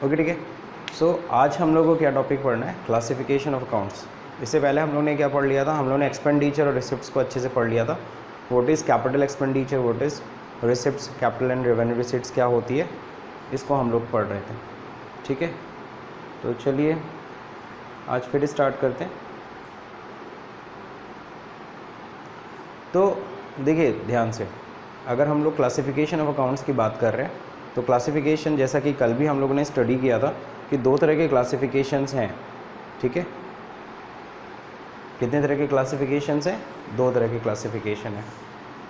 Okay ठीक है। सो आज हम लोगों को क्या टॉपिक पढ़ना है, क्लासिफिकेशन ऑफ अकाउंट्स। इससे पहले हम लोगों ने क्या पढ़ लिया था, हम लोगों ने एक्सपेंडिचर और रिसिप्ट्स को अच्छे से पढ़ लिया था। What is capital expenditure, what is receipts, capital and revenue receipts क्या होती है, इसको हम लोग पढ़ रहे थे। ठीक है, तो चलिए आज फिर स्टार्ट करते हैं। तो देखिए ध्यान से, अगर हम लोग क्लासिफिकेशन ऑफ अकाउंट्स की बात कर रहे हैं तो क्लासिफिकेशन, जैसा कि कल भी हम लोगों ने स्टडी किया था कि दो तरह के क्लासिफिकेशंस हैं। ठीक है, कितने तरह के क्लासिफिकेशंस हैं? दो तरह के क्लासिफिकेशन है।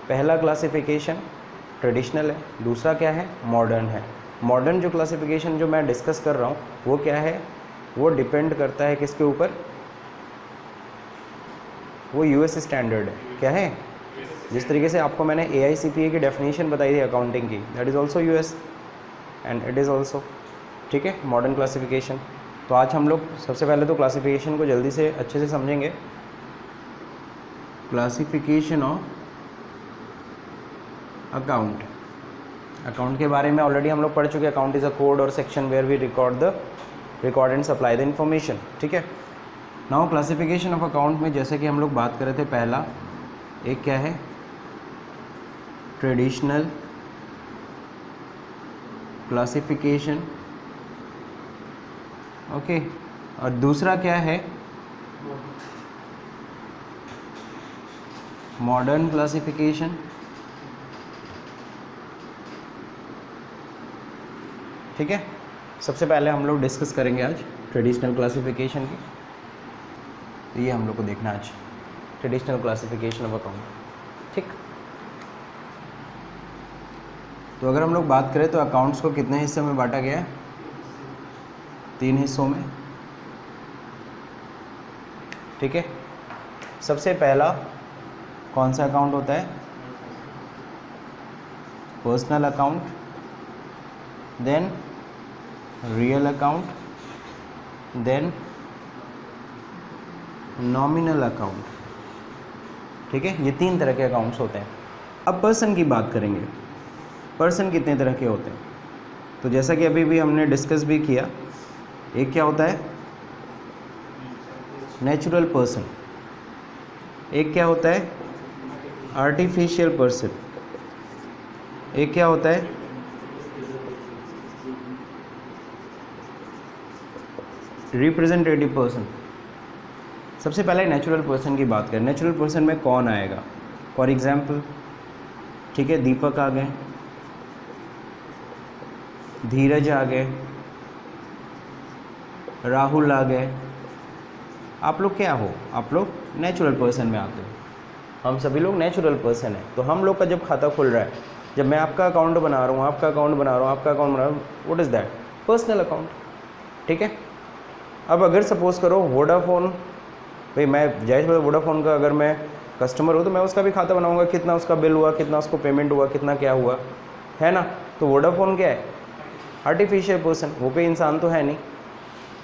पहला क्लासिफिकेशन ट्रेडिशनल है, दूसरा क्या है, मॉडर्न है। मॉडर्न जो क्लासिफिकेशन जो मैं डिस्कस कर रहा हूँ वो क्या है, वो डिपेंड करता है किसके ऊपर, वो यूएस स्टैंडर्ड है। क्या है? जिस तरीके से आपको मैंने AICPA की डेफिनेशन बताई थी अकाउंटिंग की, that is also US and it is also, ठीक है, मॉडर्न क्लासिफिकेशन। तो आज हम लोग सबसे पहले तो क्लासिफिकेशन को जल्दी से अच्छे से समझेंगे। क्लासिफिकेशन ऑफ अकाउंट, अकाउंट के बारे में ऑलरेडी हम लोग पढ़ चुके हैं। अकाउंट इज़ अ कोड और section where we record and supply the information. ठीक है, नाउ क्लासिफिकेशन ऑफ अकाउंट में जैसे कि हम लोग बात कर रहे थे, पहला एक क्या है, ट्रेडिशनल क्लासिफिकेशन, ओके, और दूसरा क्या है, मॉडर्न क्लासिफिकेशन। ठीक है, सबसे पहले हम लोग डिस्कस करेंगे आज ट्रेडिशनल क्लासिफिकेशन की। तो ये हम लोग को देखना आज ट्रेडिशनल क्लासिफिकेशन ऑफ अकाउंट। ठीक, तो अगर हम लोग बात करें तो अकाउंट्स को कितने हिस्सों में बांटा गया है? 3 हिस्सों में। ठीक है, सबसे पहला कौन सा अकाउंट होता है? Personal account, then real account, then nominal account. ठीक है, ये 3 तरह के अकाउंट्स होते हैं। अब पर्सन की बात करेंगे, पर्सन कितने तरह के होते हैं? तो जैसा कि अभी भी हमने डिस्कस भी किया, एक क्या होता है, नेचुरल पर्सन, एक क्या होता है, आर्टिफिशियल पर्सन, एक क्या होता है, रिप्रेजेंटेटिव पर्सन। सबसे पहले नेचुरल पर्सन की बात करें। नेचुरल पर्सन में कौन आएगा? फॉर एग्जाम्पल, ठीक है, दीपक आ गए, धीरज आ गए, राहुल आ गए। आप लोग क्या हो? आप लोग नेचुरल पर्सन में आते हो। हम सभी लोग नेचुरल पर्सन हैं। तो हम लोग का जब खाता खुल रहा है, जब मैं आपका अकाउंट बना रहा हूँ, आपका अकाउंट बना रहा हूँ, आपका अकाउंट बना रहा हूँ, what is that? Personal account. ठीक है, अब अगर सपोज़ करो वोडाफोन, भाई मैं जाहिर है वोडाफोन का अगर मैं कस्टमर हूँ तो मैं उसका भी खाता बनाऊँगा, कितना उसका बिल हुआ, कितना उसको पेमेंट हुआ, कितना क्या हुआ, है ना। तो वोडाफोन क्या है? आर्टिफिशियल पर्सन, वो कोई इंसान तो है नहीं।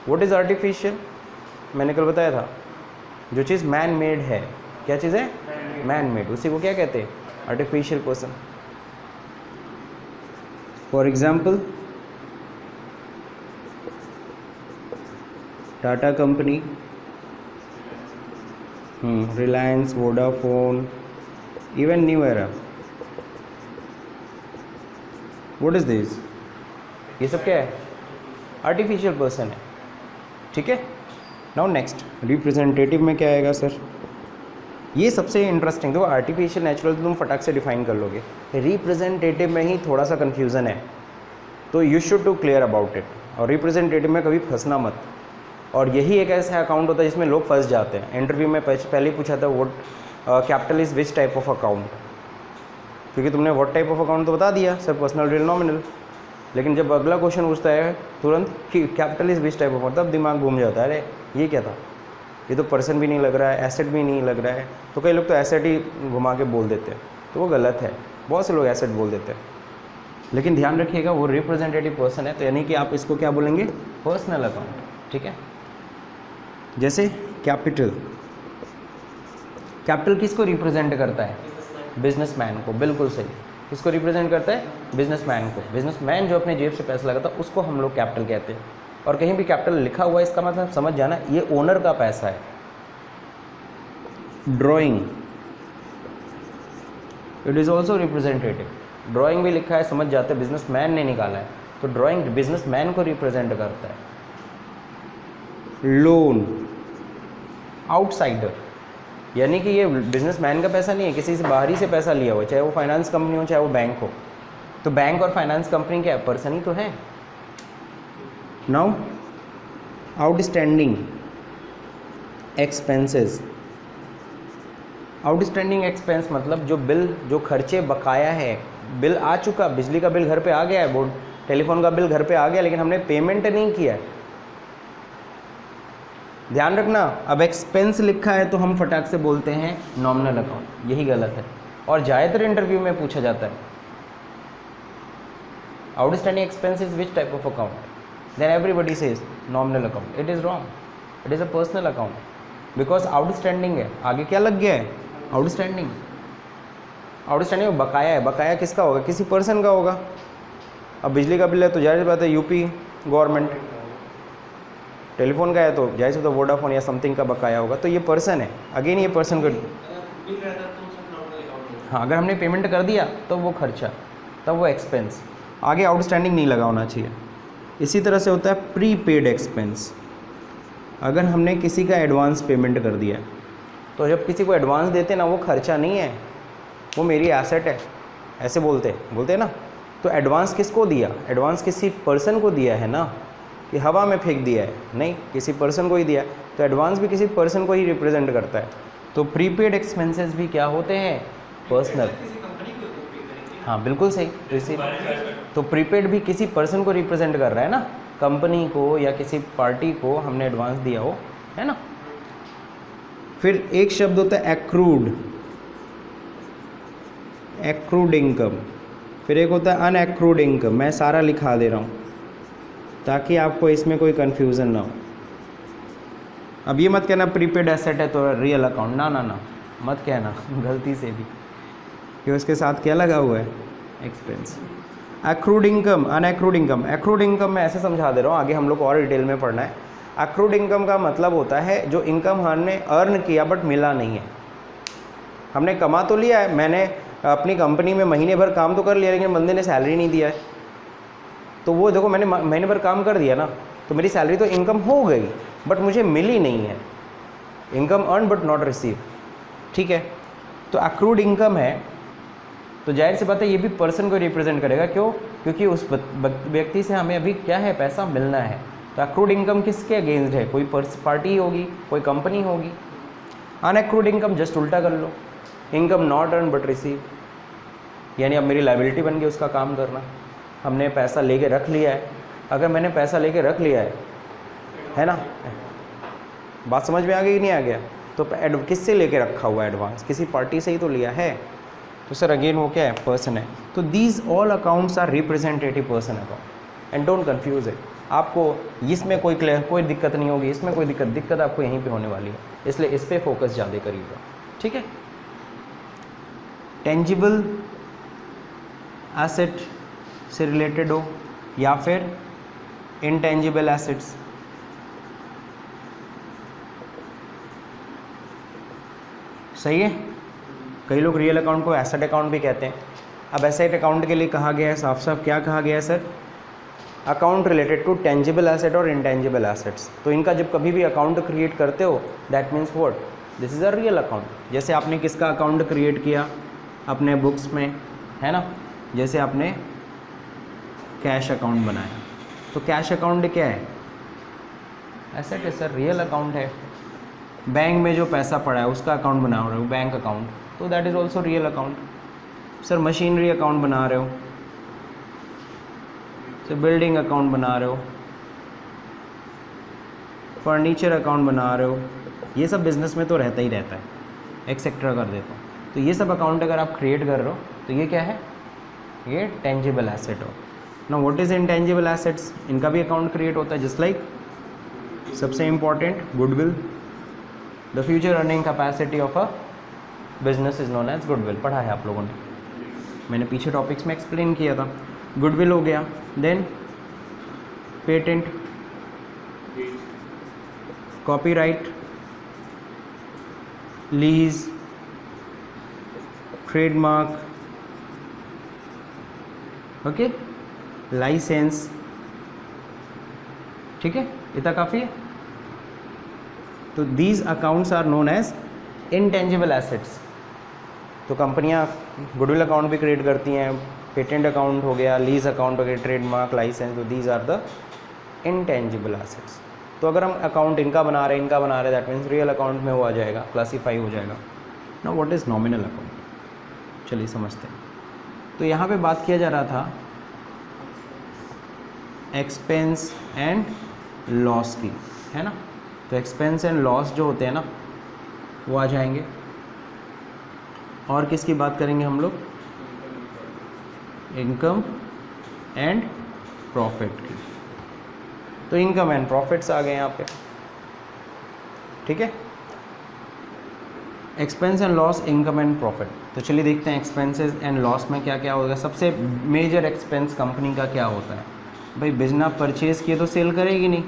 What is artificial? मैंने कल बताया था, जो चीज़ मैन मेड है। क्या चीज़ है? मैन मेड, उसी को क्या कहते हैं? Artificial person. For example, Tata company, Reliance, Vodafone, even new era. What is this? ये सब क्या है? आर्टिफिशियल पर्सन है। ठीक है, नाउ नेक्स्ट रिप्रेजेंटेटिव में क्या आएगा सर? ये सबसे इंटरेस्टिंग, देखो आर्टिफिशियल नेचुरल तो तुम फटाक से डिफाइन कर लोगे, रिप्रेजेंटेटिव में ही थोड़ा सा कन्फ्यूज़न है, तो you should to clear about it. और रिप्रेजेंटेटिव में कभी फंसना मत। और यही एक ऐसा अकाउंट होता है जिसमें लोग फंस जाते हैं। इंटरव्यू में पहले ही पूछा था, what capital is which type of account, क्योंकि तुमने व्हाट टाइप ऑफ अकाउंट तो बता दिया सर, पर्सनल, रियल, नॉमिनल, लेकिन जब अगला क्वेश्चन पूछता है तुरंत कि capital is which type of account, तब दिमाग घूम जाता है, अरे ये क्या था, ये तो पर्सन भी नहीं लग रहा है, एसेट भी नहीं लग रहा है। तो कई लोग तो एसेट ही घुमा के बोल देते हैं, तो वो गलत है। बहुत से लोग एसेट बोल देते हैं, लेकिन ध्यान रखिएगा वो रिप्रेजेंटेटिव पर्सन है, तो यानी कि आप इसको क्या बोलेंगे? Personal account. ठीक है, जैसे कैपिटल, कैपिटल किसको रिप्रेजेंट करता है? बिजनेसमैन को, बिल्कुल सही। किसको रिप्रेजेंट करता है? बिजनेसमैन को। बिजनेसमैन जो अपने जेब से पैसा लगाता है उसको हम लोग कैपिटल कहते हैं। और कहीं भी कैपिटल लिखा हुआ है इसका मतलब समझ जाना ये ओनर का पैसा है। Drawing, it is also representative. Drawing भी लिखा है, समझ जाते हैं बिजनेसमैन ने निकाला है, तो ड्राइंग बिजनेसमैन को रिप्रेजेंट करता है। लोन, आउटसाइडर, यानी कि ये बिजनेसमैन का पैसा नहीं है, किसी से बाहरी से पैसा लिया हुआ, चाहे वो फाइनेंस कंपनी हो चाहे वो बैंक हो। तो बैंक और फाइनेंस कंपनी क्या है? पर्सन ही तो है। Now outstanding expenses. Outstanding expense मतलब जो बिल, जो खर्चे बकाया है, बिल आ चुका, बिजली का बिल घर पे आ गया है, बोर्ड टेलीफोन का बिल घर पे आ गया, लेकिन हमने पेमेंट नहीं किया है। ध्यान रखना, अब एक्सपेंस लिखा है तो हम फटाक से बोलते हैं नॉमिनल अकाउंट, यही गलत है और ज़्यादातर इंटरव्यू में पूछा जाता है। Outstanding expense is which type of account? Then everybody says nominal account. It is wrong, it is a personal account because outstanding है। आगे क्या लग गया है? आउटस्टैंडिंग। आउटस्टैंडिंग में बकाया है, बकाया किसका होगा? किसी पर्सन का होगा। अब बिजली का बिल है तो जाहिर बात है यूपी गवर्नमेंट, टेलीफोन का है तो जाहिर तो वोडाफोन या समथिंग का बकाया होगा, तो ये पर्सन है। अगेन ये पर्सन को, हाँ अगर हमने पेमेंट कर दिया तो वो खर्चा, तब वो एक्सपेंस, आगे आउटस्टैंडिंग नहीं लगा होना चाहिए। इसी तरह से होता है प्रीपेड एक्सपेंस। अगर हमने किसी का एडवांस पेमेंट कर दिया है, तो जब किसी को एडवांस देते ना, वो खर्चा नहीं है, वो मेरी एसेट है, ऐसे बोलते हैं ना। तो एडवांस किसको दिया? एडवांस किसी पर्सन को दिया है ना, कि हवा में फेंक दिया है, नहीं, किसी पर्सन को ही दिया है, तो एडवांस भी किसी पर्सन को ही रिप्रेजेंट करता है। तो प्रीपेड एक्सपेंसेस भी क्या होते हैं? पर्सनल। हाँ बिल्कुल सही, रिसीव। तो प्रीपेड भी किसी पर्सन को रिप्रेजेंट कर रहा है ना, कंपनी को या किसी पार्टी को हमने एडवांस दिया हो, है ना। फिर एक शब्द होता है एक्रूड, एक्रूड इनकम। फिर एक होता है अनएक्रूड इनकम। मैं सारा लिखा दे रहा हूँ ताकि आपको इसमें कोई कन्फ्यूज़न ना हो। अब ये मत कहना प्रीपेड एसेट है तो रियल अकाउंट, ना ना ना मत कहना गलती से भी, कि उसके साथ क्या लगा हुआ है? Expense. Accrued income, unaccrued income. Accrued income मैं ऐसे समझा दे रहा हूँ, आगे हम लोग को और डिटेल में पढ़ना है। एक्रूड इनकम का मतलब होता है जो इनकम हमने अर्न किया बट मिला नहीं है। हमने कमा तो लिया है, मैंने अपनी कंपनी में महीने भर काम तो कर लिया, लेकिन बंदे ने सैलरी नहीं दिया है, तो वो देखो मैंने महीने भर काम कर दिया ना, तो मेरी सैलरी तो इनकम हो गई बट मुझे मिली नहीं है। Income earn but not receive, ठीक है। तो एक्रूड इनकम है, तो जाहिर सी बात है ये भी पर्सन को रिप्रेजेंट करेगा। क्यों? क्योंकि उस व्यक्ति से हमें अभी क्या है? पैसा मिलना है। तो एक्रूड इनकम किसके अगेंस्ट है? कोई पार्टी होगी, कोई कंपनी होगी। अनएक्रूड इनकम जस्ट उल्टा कर लो, income not earn but receive, यानी अब मेरी लायबिलिटी बन गई उसका काम करना। हमने पैसा लेके रख लिया है, अगर मैंने पैसा लेके रख लिया है ना, बात समझ में आ गई कि नहीं आ गया? तो किससे लेके रखा हुआ है एडवांस? किसी पार्टी से ही तो लिया है। तो सर अगेन वो क्या है? पर्सन है। तो these all accounts are representative person account and don't confuse it. आपको इसमें कोई दिक्कत नहीं होगी, इसमें कोई दिक्कत आपको यहीं पे होने वाली है, इसलिए इस पे फोकस ज़्यादा करिएगा, ठीक है। टेंजिबल एसेट से रिलेटेड हो या फिर इनटेंजिबल एसेट्स, सही है। कई लोग रियल अकाउंट को एसेट अकाउंट भी कहते हैं। अब एसेट अकाउंट के लिए कहा गया है, साफ साफ क्या कहा गया है sir? Account related to tangible asset और इनटेंजिबल एसेट्स। तो इनका जब कभी भी अकाउंट क्रिएट करते हो, that means what? This is a real account. जैसे आपने किसका अकाउंट क्रिएट किया अपने बुक्स में, है ना, जैसे आपने कैश अकाउंट बनाया, तो कैश अकाउंट क्या है? एसेट है सर, रियल अकाउंट है। बैंक में जो पैसा पड़ा है उसका अकाउंट बना रहे हो, बैंक अकाउंट, तो that is also real account. Sir machinery account बना रहे हो, सर बिल्डिंग अकाउंट बना रहे हो, फर्नीचर अकाउंट बना रहे हो, ये सब बिजनेस में तो रहता ही रहता है, एक्सेट्रा कर देता हूँ। तो ये सब अकाउंट अगर आप क्रिएट कर रहे हो तो ये क्या है? ये टेंजिबल एसेट हो ना। What is intangible assets? इनका भी अकाउंट क्रिएट होता है, जस्ट लाइक सबसे important goodwill. The future earning capacity of a business is known as goodwill, पढ़ा है आप लोगों ने। मैंने पीछे टॉपिक्स में एक्सप्लेन किया था। गुडविल हो गया, then patent, copyright, lease, trademark, okay, licence, ठीक है, इतना काफ़ी है। तो these accounts are known as intangible assets. तो कंपनियां गुडविल अकाउंट भी क्रिएट करती हैं, पेटेंट अकाउंट हो गया, लीज अकाउंट हो गया, ट्रेडमार्क, लाइसेंस, तो these are the intangible assets. तो अगर हम अकाउंट इनका बना रहे हैं दैट मीन्स रियल अकाउंट में वो आ जाएगा, क्लासीफाई हो जाएगा। Now what is nominal account, चलिए समझते हैं। तो यहाँ पे बात किया जा रहा था एक्सपेंस एंड लॉस की, है ना। तो एक्सपेंस एंड लॉस जो होते हैं ना वो आ जाएंगे। और किसकी बात करेंगे हम लोग, इनकम एंड प्रॉफिट की। तो इनकम एंड प्रॉफिट्स आ गए यहाँ पे, ठीक है। Expense and loss, income and profit. तो चलिए देखते हैं एक्सपेंसेस एंड लॉस में क्या क्या होगा। सबसे मेजर एक्सपेंस कंपनी का क्या होता है भाई, बिजनेस परचेज किए तो सेल करेगी नहीं,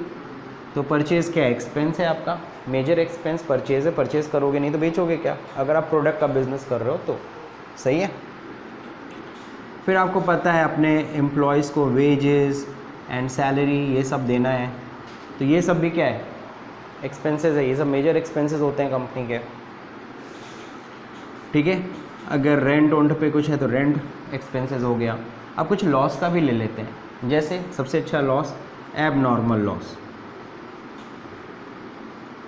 तो परचेज़ क्या एक्सपेंस है आपका, मेजर एक्सपेंस परचेज है, परचेज़ करोगे नहीं तो बेचोगे क्या, अगर आप प्रोडक्ट का बिजनेस कर रहे हो तो, सही है। फिर आपको पता है अपने एम्प्लॉयज़ को वेजेस एंड सैलरी ये सब देना है, तो ये सब भी क्या है, एक्सपेंसेस है, ये सब मेजर एक्सपेंसेस होते हैं कंपनी के, ठीक है। अगर रेंट ओंट पे कुछ है तो रेंट एक्सपेंसेस हो गया। अब कुछ लॉस का भी ले लेते हैं, जैसे सबसे अच्छा loss abnormal loss,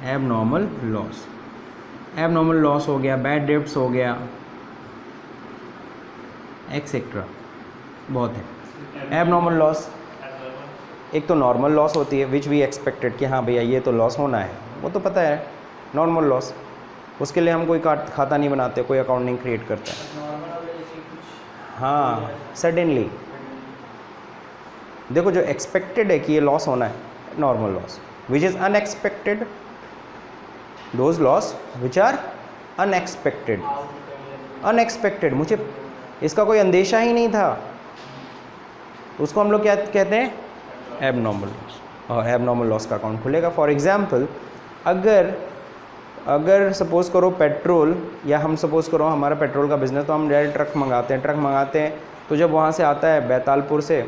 abnormal loss, abnormal loss हो गया, बैड डेब्ट्स हो गया, एक्सेट्रा, बहुत है। एबनॉर्मल लॉस, एक तो नॉर्मल लॉस होती है विच वी एक्सपेक्टेड कि हाँ भैया ये तो लॉस होना है, वो तो पता है नॉर्मल लॉस, उसके लिए हम कोई खाता नहीं बनाते, कोई अकाउंट नहीं क्रिएट करता है। हाँ सडनली देखो जो एक्सपेक्टेड है कि ये लॉस होना है, normal loss. Which is unexpected, those loss which are unexpected, unexpected, मुझे इसका कोई अंदेशा ही नहीं था, उसको हम लोग क्या कहते हैं, एबनॉर्मल लॉस। और एबनॉर्मल लॉस का अकाउंट खुलेगा। फॉर एग्जांपल अगर सपोज़ करो पेट्रोल, या हम सपोज़ करो हमारा पेट्रोल का बिज़नेस, तो हम डायरेक्ट ट्रक मंगाते हैं, तो जब वहाँ से आता है बैतालपुर से,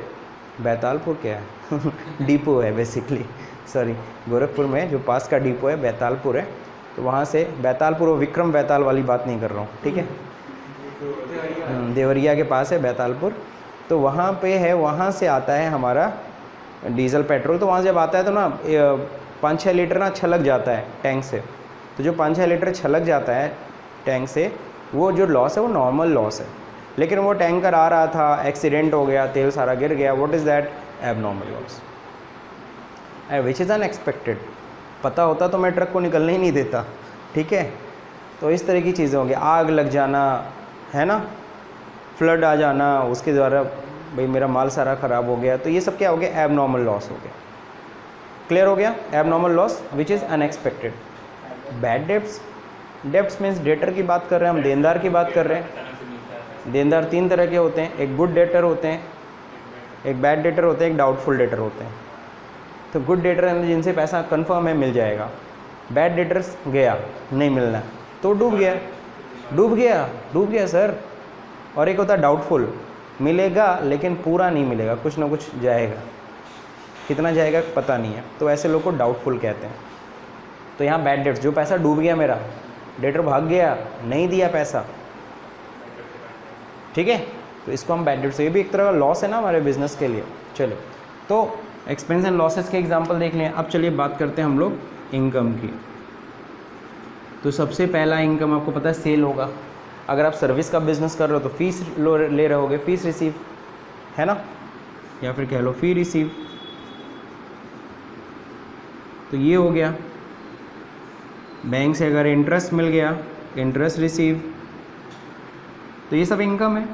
बैतालपुर क्या है डिपो है बेसिकली, सॉरी, गोरखपुर में जो पास का डिपो है बैतालपुर है, तो वहाँ से बैतालपुर, वो विक्रम बैताल वाली बात नहीं कर रहा हूँ, ठीक है, देवरिया के पास है बैतालपुर, तो वहाँ पे है, वहाँ से आता है हमारा डीजल पेट्रोल। तो वहाँ जब आता है तो ना 5-6 लीटर ना छलक जाता है टैंक से, तो जो 5-6 लीटर छलक जाता है टैंक से, वो जो लॉस है वो नॉर्मल लॉस है। लेकिन वो टैंकर आ रहा था, एक्सीडेंट हो गया, तेल सारा गिर गया, what is that, abnormal loss, which is unexpected. पता होता तो मैं ट्रक को निकलने ही नहीं देता, ठीक है। तो इस तरह की चीज़ें होंगी, आग लग जाना, है ना, फ्लड आ जाना, उसके द्वारा भाई मेरा माल सारा ख़राब हो गया, तो ये सब क्या हो गया, एबनॉर्मल लॉस हो गया। क्लियर हो गया, abnormal loss which is unexpected. Bad debts, debts means debtor की बात कर रहे हैं हम, देनदार की बात कर रहे हैं। देनदार 3 तरह के होते हैं, एक गुड डेटर होते हैं, एक बैड डेटर होते हैं, एक डाउटफुल डेटर होते हैं। तो गुड डेटर है जिनसे पैसा कंफर्म है मिल जाएगा, बैड डेटर्स गया नहीं मिलना तो डूब गया सर। और एक होता है डाउटफुल, मिलेगा लेकिन पूरा नहीं मिलेगा, कुछ ना कुछ जाएगा, कितना जाएगा पता नहीं है, तो ऐसे लोग को डाउटफुल कहते हैं। तो यहाँ बैड डेट्स, जो पैसा डूब गया मेरा, डेटर भाग गया, नहीं दिया पैसा, ठीक है, तो इसको हम बैड डेट्स, ये भी एक तरह का लॉस है ना हमारे बिजनेस के लिए। चलो, तो एक्सपेंस एंड लॉसेस के एग्जांपल देख लें। अब चलिए बात करते हैं हम लोग इनकम की। तो सबसे पहला इनकम आपको पता है सेल होगा। अगर आप सर्विस का बिजनेस कर रहे हो तो फीस ले रहे होगे, फीस रिसीव, है ना, या फिर कह लो फी रिसीव, तो ये हो गया। बैंक से अगर इंटरेस्ट मिल गया, इंटरेस्ट रिसीव, तो ये सब इनकम है।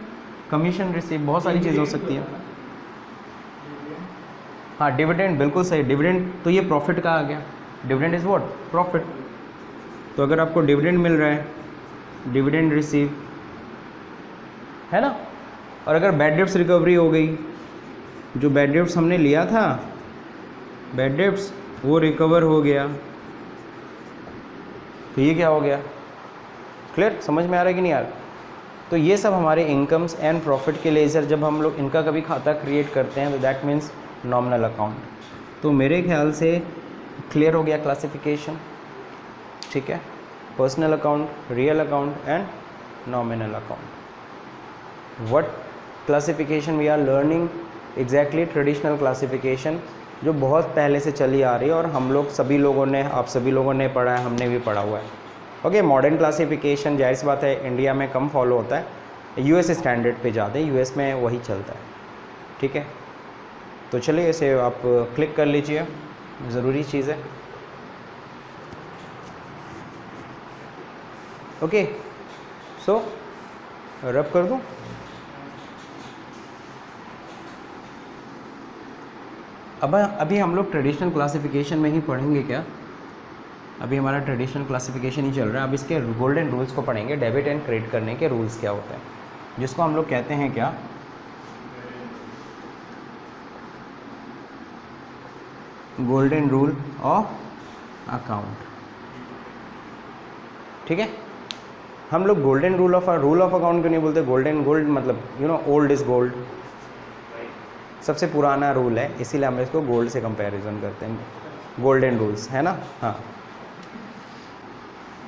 कमीशन रिसीव, बहुत सारी चीज़ें हो सकती है। हाँ डिविडेंड, बिल्कुल सही, डिविडेंड, तो ये प्रॉफिट का आ गया। Dividend is what, profit. तो अगर आपको डिविडेंड मिल रहा है, डिविडेंड रिसीव, है ना, और अगर बैड डेब्ट्स रिकवरी हो गई, जो बैड डेब्ट्स हमने लिया था, बैड डेब्ट्स वो रिकवर हो गया, तो ये क्या हो गया? क्लियर? समझ में आ रहा है कि नहीं आ रहा? तो ये सब हमारे इनकम्स एंड प्रॉफिट के लिए सर जब हम लोग इनका कभी खाता क्रिएट करते हैं तो दैट मीन्स नॉमिनल अकाउंट। तो मेरे ख्याल से क्लियर हो गया क्लासिफिकेशन, ठीक है? Personal account, real account and nominal account. What classification we are learning? Exactly traditional classification जो बहुत पहले से चली आ रही है और हम लोग सभी लोगों ने, आप सभी लोगों ने पढ़ा है, हमने भी पढ़ा हुआ है। ओके, मॉडर्न क्लासिफिकेशन जाहिर सी बात है इंडिया में कम फॉलो होता है, यूएस स्टैंडर्ड पे ज़्यादा, यूएस में वही चलता है, ठीक है? तो चलिए इसे आप क्लिक कर लीजिए, ज़रूरी चीज़ है। ओके, सो रब कर दूँ? अब अभी हम लोग ट्रेडिशनल क्लासिफिकेशन में ही पढ़ेंगे क्या? अभी हमारा ट्रेडिशनल क्लासिफिकेशन ही चल रहा है। अब इसके गोल्डन रूल्स को पढ़ेंगे, डेबिट एंड क्रेडिट करने के रूल्स क्या होते हैं, जिसको हम लोग कहते हैं क्या? गोल्डन रूल ऑफ अकाउंट, ठीक है? हम लोग गोल्डन रूल ऑफ अकाउंट क्यों नहीं बोलते? गोल्ड मतलब you know old is gold, सबसे पुराना रूल है, इसीलिए हम इसको गोल्ड से कंपैरिजन करते हैं, गोल्डन रूल्स, है ना? हाँ,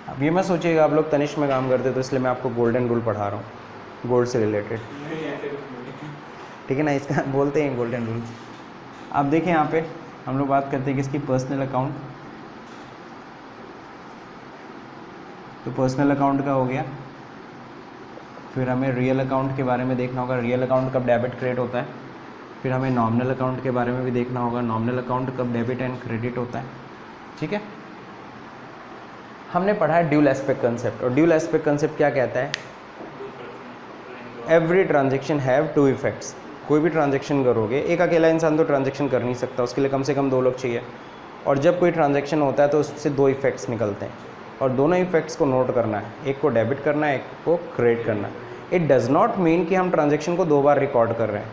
अब ये मत सोचिएगा आप लोग तनिष्क में काम करते तो इसलिए मैं आपको गोल्डन रूल पढ़ा रहा हूँ गोल्ड से रिलेटेड, ठीक है ना? इसका बोलते हैं गोल्डन रूल्स। आप देखें यहाँ पे हम लोग बात करते हैं किसकी? Personal account. तो पर्सनल अकाउंट का हो गया, फिर हमें रियल अकाउंट के बारे में देखना होगा, रियल अकाउंट कब डेबिट क्रेडिट होता है, फिर हमें नॉमिनल अकाउंट के बारे में भी देखना होगा, नॉमिनल अकाउंट कब डेबिट एंड क्रेडिट होता है, ठीक है? हमने पढ़ा है ड्यूल एस्पेक्ट कंसेप्ट, और ड्यूल एस्पेक्ट कंसेप्ट क्या कहता है? Every transaction have two effects. कोई भी ट्रांजेक्शन करोगे, एक अकेला इंसान तो ट्रांजेक्शन कर नहीं सकता, उसके लिए कम से कम 2 लोग चाहिए, और जब कोई ट्रांजेक्शन होता है तो उससे 2 इफेक्ट्स निकलते हैं, और दोनों इफेक्ट्स को नोट करना है, एक को डेबिट करना है, एक को क्रेडिट करना है। इट डज़ नॉट मीन कि हम ट्रांजेक्शन को 2 बार रिकॉर्ड कर रहे हैं,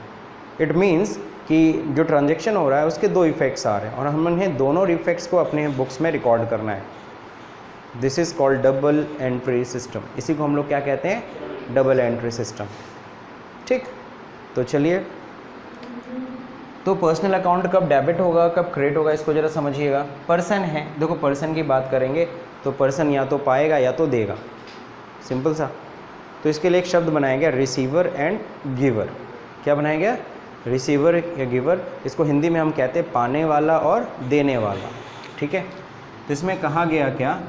इट मीन्स कि जो ट्रांजेक्शन हो रहा है उसके 2 इफेक्ट्स आ रहे हैं और हम उन्हें दोनों इफेक्ट्स को अपने बुक्स में रिकॉर्ड करना है। This is called double entry system. इसी को हम लोग क्या कहते हैं? डबल एंट्री सिस्टम, ठीक? तो चलिए, तो पर्सनल अकाउंट कब डेबिट होगा, कब क्रेडिट होगा, इसको ज़रा समझिएगा। पर्सन है, देखो पर्सन की बात करेंगे तो पर्सन या तो पाएगा या तो देगा, सिंपल सा। तो इसके लिए एक शब्द बनाया गया, रिसीवर एंड गिवर। क्या बनाया गया? रिसीवर या गिवर। इसको हिंदी में हम कहते हैं पाने वाला और देने वाला, ठीक है? तो इसमें कहा गया क्या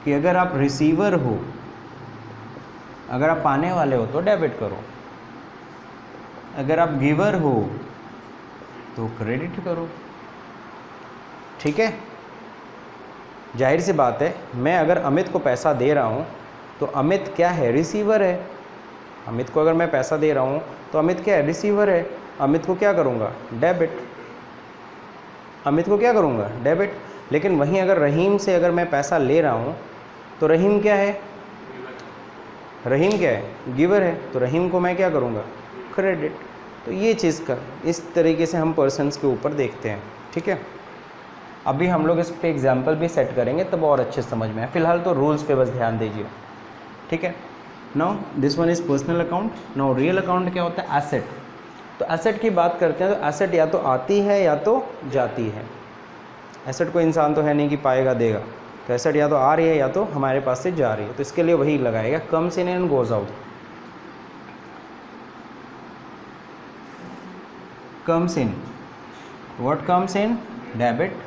कि अगर आप रिसीवर हो, अगर आप पाने वाले हो तो डेबिट करो, अगर आप गिवर हो तो क्रेडिट करो, ठीक है? जाहिर सी बात है, मैं अगर अमित को पैसा दे रहा हूँ तो अमित क्या है? रिसीवर है। अमित को अगर मैं पैसा दे रहा हूँ तो अमित क्या है? रिसीवर है। अमित को क्या करूँगा? डेबिट। अमित को क्या करूँगा? डेबिट। लेकिन वहीं अगर रहीम से अगर मैं पैसा ले रहा हूँ तो रहीम क्या है? रहीम क्या है? गिवर है। तो रहीम को मैं क्या करूँगा? क्रेडिट। तो ये चीज़ का इस तरीके से हम पर्सन्स के ऊपर देखते हैं, ठीक है? अभी हम लोग इस पे एग्जाम्पल भी सेट करेंगे तब और अच्छे समझ में आए। फिलहाल तो रूल्स पे बस ध्यान दीजिए, ठीक है? Now this one is personal account. Now real account क्या होता है? एसेट। तो एसेट की बात करते हैं तो एसेट या तो आती है या तो जाती है। एसेट कोई इंसान तो है नहीं कि पाएगा देगा, तो एसेट या तो आ रही है या तो हमारे पास से जा रही है। तो इसके लिए वही लगाएगा, comes in and goes out. Comes in, what comes in? Debit.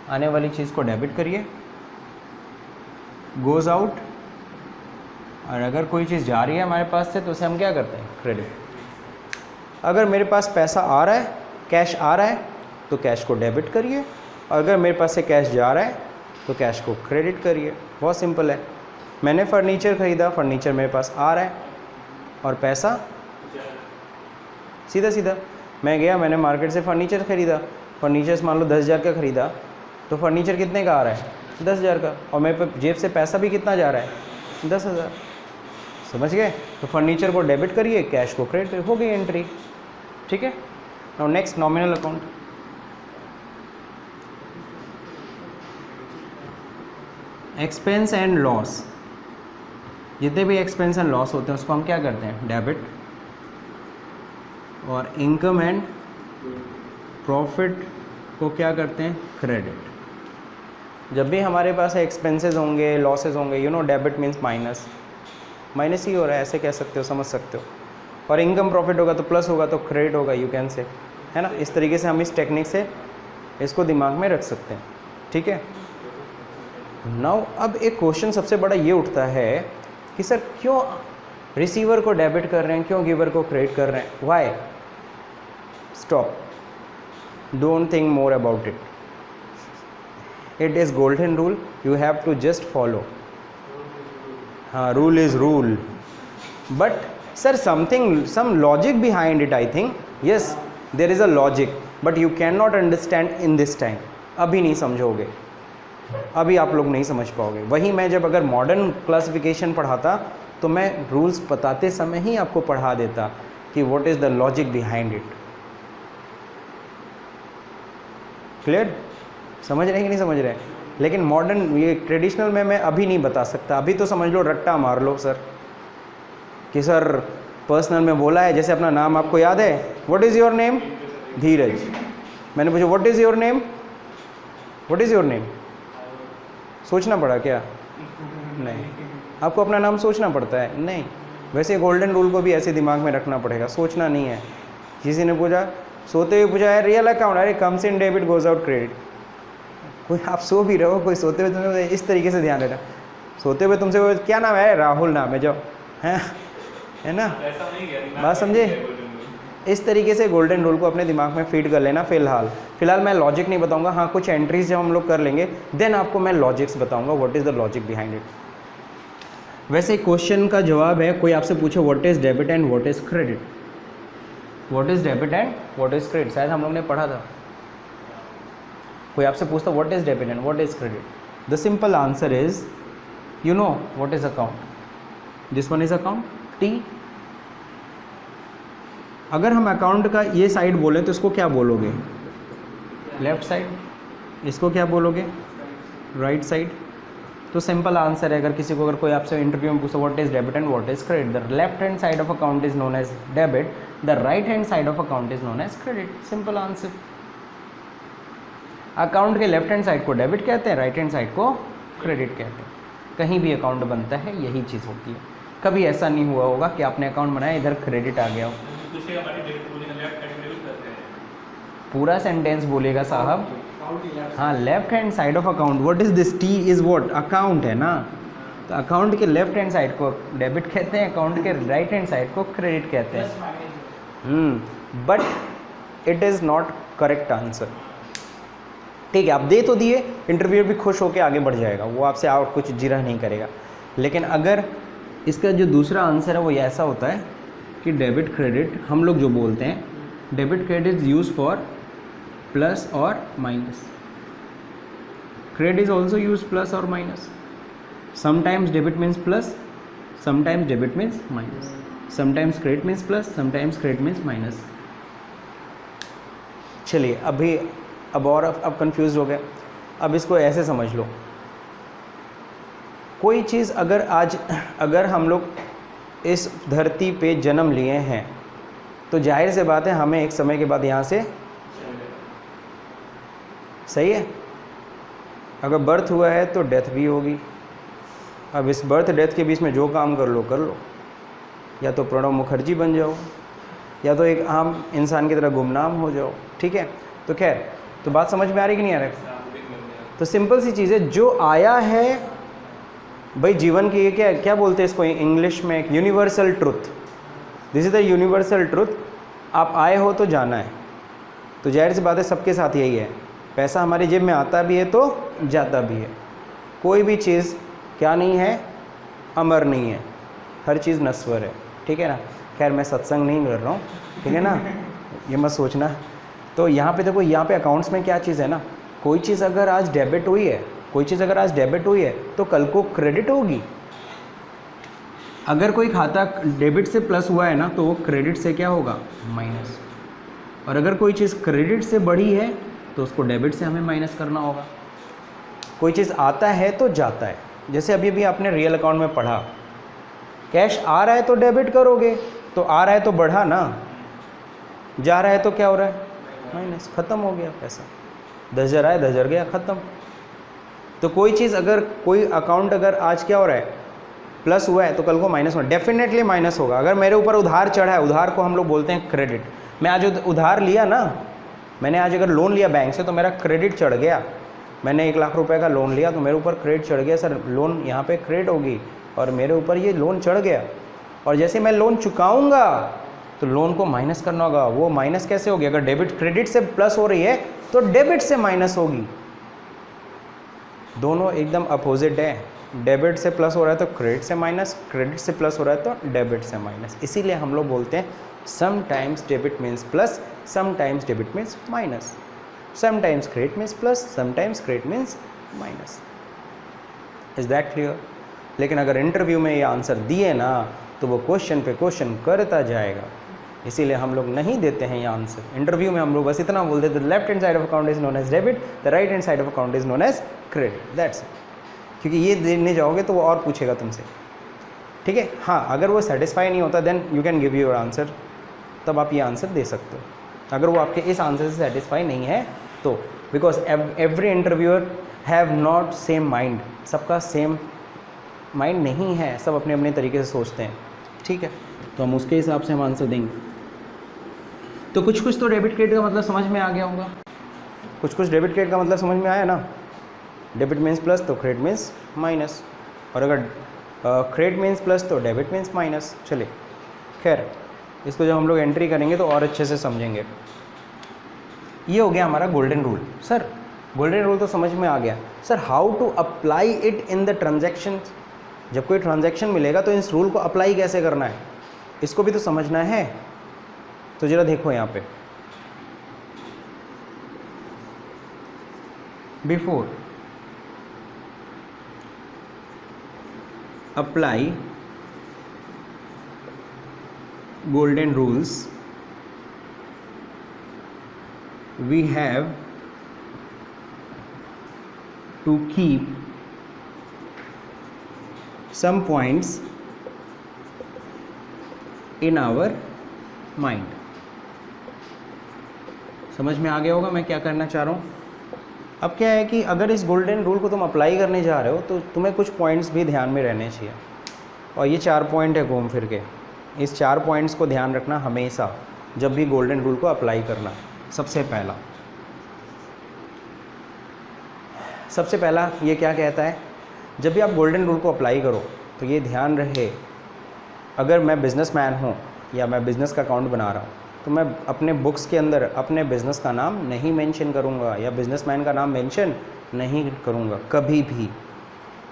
आने वाली चीज़ को डेबिट करिए। गोज आउट, और अगर कोई चीज़ जा रही है हमारे पास से तो उसे हम क्या करते हैं? क्रेडिट। अगर मेरे पास पैसा आ रहा है, कैश आ रहा है, तो कैश को डेबिट करिए, और अगर मेरे पास से कैश जा रहा है तो कैश को क्रेडिट करिए। बहुत सिंपल है। मैंने फर्नीचर ख़रीदा, फर्नीचर मेरे पास आ रहा है और पैसा सीधा सीधा मैं गया, मैंने मार्केट से फर्नीचर ख़रीदा, फर्नीचर मान लो 10,000 का ख़रीदा, तो फर्नीचर कितने का आ रहा है? 10,000 का, और मेरे पे जेब से पैसा भी कितना जा रहा है? 10,000। समझ गए? तो फर्नीचर को डेबिट करिए, कैश को क्रेडिट, हो गई एंट्री। ठीक है। Now next nominal account. Expense and loss, जितने भी एक्सपेंस एंड लॉस होते हैं उसको हम क्या करते हैं? डेबिट। और इनकम एंड प्रॉफिट को क्या करते हैं? क्रेडिट। जब भी हमारे पास एक्सपेंसेस होंगे, लॉसेस होंगे, you know debit means minus, minus ही हो रहा है, ऐसे कह सकते हो, समझ सकते हो। और इनकम प्रॉफिट होगा तो प्लस होगा तो क्रेडिट होगा, यू कैन से, है ना। इस तरीके से हम इस टेक्निक से इसको दिमाग में रख सकते हैं। ठीक है। नाउ अब एक क्वेश्चन सबसे बड़ा ये उठता है कि सर क्यों रिसीवर को डेबिट कर रहे हैं, क्यों गिवर को क्रेडिट कर रहे हैं? Why? Stop, don't think more about it, it is golden rule, you have to just follow. हाँ, rule is rule, but sir something, some logic behind it, I think yes there is a logic, but you can not understand in this time. अभी नहीं समझोगे, अभी आप लोग नहीं समझ पाओगे। वहीं मैं जब अगर मॉडर्न क्लासिफिकेशन पढ़ाता तो मैं रूल्स बताते समय ही आपको पढ़ा देता कि what is the logic behind it. Clear? समझ रहे हैं कि नहीं समझ रहे? लेकिन मॉडर्न ये ट्रेडिशनल में मैं अभी नहीं बता सकता। अभी तो समझ लो, रट्टा मार लो सर कि सर पर्सनल में बोला है, जैसे अपना नाम आपको याद है, व्हाट इज़ योर नेम? धीरज। मैंने पूछा what is your name, what is your name? सोचना पड़ा क्या? नहीं। आपको अपना नाम सोचना पड़ता है? नहीं। वैसे गोल्डन रूल को भी ऐसे दिमाग में रखना पड़ेगा, सोचना नहीं है। किसी ने पूछा, सोते हुए पूछा है रियल अकाउंट, अरे comes in debit goes out credit. कोई आप सो भी रहो, कोई सोते हुए तुम्हें इस तरीके से ध्यान देना, सोते हुए तुमसे क्या नाम है? राहुल नाम है, जाओ, है ना। बात समझे? इस तरीके से गोल्डन रूल को अपने दिमाग में फीड कर लेना। फिलहाल मैं लॉजिक नहीं बताऊंगा। हाँ, कुछ एंट्रीज जब हम लोग कर लेंगे देन आपको मैं लॉजिक्स बताऊंगा, what is the logic behind it. वैसे क्वेश्चन का जवाब है, कोई आपसे पूछे what is debit and what is credit, what is debit and what is credit, शायद हम लोग ने पढ़ा था। कोई आपसे पूछता what is debit and what is credit, the simple answer is you know what is account, this one is account, T. अगर हम अकाउंट का ये साइड बोले तो इसको क्या बोलोगे? Left side. इसको क्या बोलोगे? Right side. तो सिंपल आंसर है, अगर किसी को, अगर कोई आपसे इंटरव्यू में पूछो what is debit and what is credit, the left hand side of account is known as debit, the right hand side of account is known as credit. Simple answer. Account के left hand side को debit कहते हैं, right hand side को credit कहते हैं। कहीं भी account बनता है यही चीज़ होती है। कभी ऐसा नहीं हुआ होगा कि आपने अकाउंट बनाया इधर क्रेडिट आ गया हो। पूरा सेंटेंस बोलेगा साहब। हाँ, left hand side of account, what is this? T is what? Account है ना। तो अकाउंट के लेफ्ट हैंड साइड को डेबिट कहते हैं, अकाउंट के राइट हैंड साइड को क्रेडिट कहते हैं। But it is not correct answer. ठीक है, आप दे तो दिए, इंटरव्यूअर भी खुश होकर आगे बढ़ जाएगा, वो आपसे और कुछ जिरह नहीं करेगा। लेकिन अगर इसका जो दूसरा आंसर है वो ऐसा होता है कि डेबिट क्रेडिट, हम लोग जो बोलते हैं debit credit is use for plus और minus, credit is also use plus और minus. Sometimes debit means plus, sometimes debit means minus, sometimes credit means plus, sometimes credit means minus. चलिए अभी अब कंफ्यूज हो गए। अब इसको ऐसे समझ लो, कोई चीज़ अगर हम लोग इस धरती पे जन्म लिए हैं तो जाहिर से बात है हमें एक समय के बाद यहाँ से, सही है, अगर बर्थ हुआ है तो डेथ भी होगी। अब इस बर्थ डेथ के बीच में जो काम कर लो, या तो प्रणब मुखर्जी बन जाओ या तो एक आम इंसान की तरह गुमनाम हो जाओ। ठीक है, तो खैर, तो बात समझ में आ रही कि नहीं आ रही? तो सिंपल सी चीज़ है, जो आया है भाई जीवन की, ये क्या बोलते हैं इसको इंग्लिश में, एक universal truth. This is the universal truth. आप आए हो तो जाना है, तो जाहिर सी बात है सबके साथ यही है। पैसा हमारी जेब में आता भी है तो जाता भी है। कोई भी चीज़ क्या नहीं है, अमर नहीं है, हर चीज़ नश्वर है। ठीक है ना। खैर मैं सत्संग नहीं कर रहा हूँ, ठीक है ना, ये मत सोचना। तो यहाँ पे देखो, यहाँ पे अकाउंट्स में क्या चीज़ है ना, कोई चीज़ अगर आज डेबिट हुई है, कोई चीज़ अगर आज डेबिट हुई है तो कल को क्रेडिट होगी। अगर कोई खाता डेबिट से प्लस हुआ है ना तो वो क्रेडिट से क्या होगा, माइनस। और अगर कोई चीज़ क्रेडिट से बढ़ी है तो उसको डेबिट से हमें माइनस करना होगा। कोई चीज़ आता है तो जाता है, जैसे अभी अभी आपने रियल अकाउंट में पढ़ा, कैश आ रहा है तो डेबिट करोगे, तो आ रहा है तो बढ़ा ना, जा रहा है तो क्या हो रहा है, माइनस, ख़त्म हो गया पैसा। 10,000 आया, 10,000 गया, ख़त्म। तो कोई चीज़ अगर कोई अकाउंट अगर आज क्या हो रहा है, प्लस हुआ है तो कल को माइनस होगा, डेफिनेटली माइनस होगा। अगर मेरे ऊपर उधार चढ़ा है, उधार को हम लोग बोलते हैं क्रेडिट, मैं आज उधार लिया ना, मैंने आज अगर लोन लिया बैंक से तो मेरा क्रेडिट चढ़ गया। मैंने 1 लाख रुपए का लोन लिया तो मेरे ऊपर क्रेडिट चढ़ गया, सर लोन यहाँ पे क्रेडिट होगी और मेरे ऊपर ये लोन चढ़ गया। और जैसे मैं लोन चुकाऊंगा तो लोन को माइनस करना होगा। वो माइनस कैसे होगी, अगर डेबिट क्रेडिट से प्लस हो रही है तो डेबिट से माइनस होगी। दोनों एकदम अपोजिट है, डेबिट से प्लस हो रहा है तो क्रेडिट से माइनस, क्रेडिट से प्लस हो रहा है तो डेबिट से माइनस। इसीलिए हम लोग बोलते हैं sometimes debit means plus, sometimes debit means minus, sometimes credit means plus, sometimes credit means minus. Is that clear? लेकिन अगर इंटरव्यू में ये आंसर दिए ना तो वो क्वेश्चन पे क्वेश्चन करता जाएगा, इसीलिए हम लोग नहीं देते हैं ये आंसर। इंटरव्यू में हम लोग बस इतना बोल देते, the left hand side of account is known as debit, the right hand side of account is known as credit, that's it. क्योंकि ये देने जाओगे तो वो और पूछेगा तुमसे, ठीक है। हाँ, अगर वो सेटिस्फाई नहीं होता then you can give your answer, तब आप ये आंसर दे सकते हो। अगर वो आपके इस आंसर से सेटिस्फाई नहीं है तो, because every interviewer have not same mind, सबका सेम माइंड नहीं है, सब अपने अपने तरीके से सोचते हैं, ठीक है। तो हम उसके हिसाब से हम आंसर देंगे। तो कुछ कुछ तो डेबिट क्रेडिट का मतलब समझ में आ गया होगा, कुछ कुछ डेबिट क्रेडिट का मतलब समझ में आया ना। डेबिट मीन्स प्लस तो क्रेडिट मीन्स माइनस, और अगर क्रेडिट मीन्स प्लस तो डेबिट मीन्स माइनस। चलिए खैर, इसको जब हम लोग एंट्री करेंगे तो और अच्छे से समझेंगे। ये हो गया हमारा golden rule. Sir golden rule तो समझ में आ गया, sir how to apply it in the transaction. जब कोई ट्रांजैक्शन मिलेगा तो इस रूल को अप्लाई कैसे करना है, इसको भी तो समझना है। तो जरा देखो यहाँ पे, before apply golden rules we have to keep some points in our mind। समझ में आ गया होगा मैं क्या करना चाह रहा हूँ। अब क्या है कि अगर इस गोल्डन रूल को तुम अप्लाई करने जा रहे हो तो तुम्हें कुछ पॉइंट्स भी ध्यान में रहने चाहिए, और ये 4 पॉइंट है घूम फिर के। इस 4 पॉइंट्स को ध्यान रखना हमेशा जब भी गोल्डन रूल को अप्लाई करना। सबसे पहला ये क्या कहता है, जब भी आप गोल्डन रूल को अप्लाई करो तो ये ध्यान रहे, अगर मैं बिजनेसमैन हूँ या मैं बिज़नेस का अकाउंट बना रहा हूँ तो मैं अपने बुक्स के अंदर अपने बिज़नेस का नाम नहीं मेंशन करूँगा या बिजनेसमैन का नाम मेंशन नहीं करूँगा कभी भी,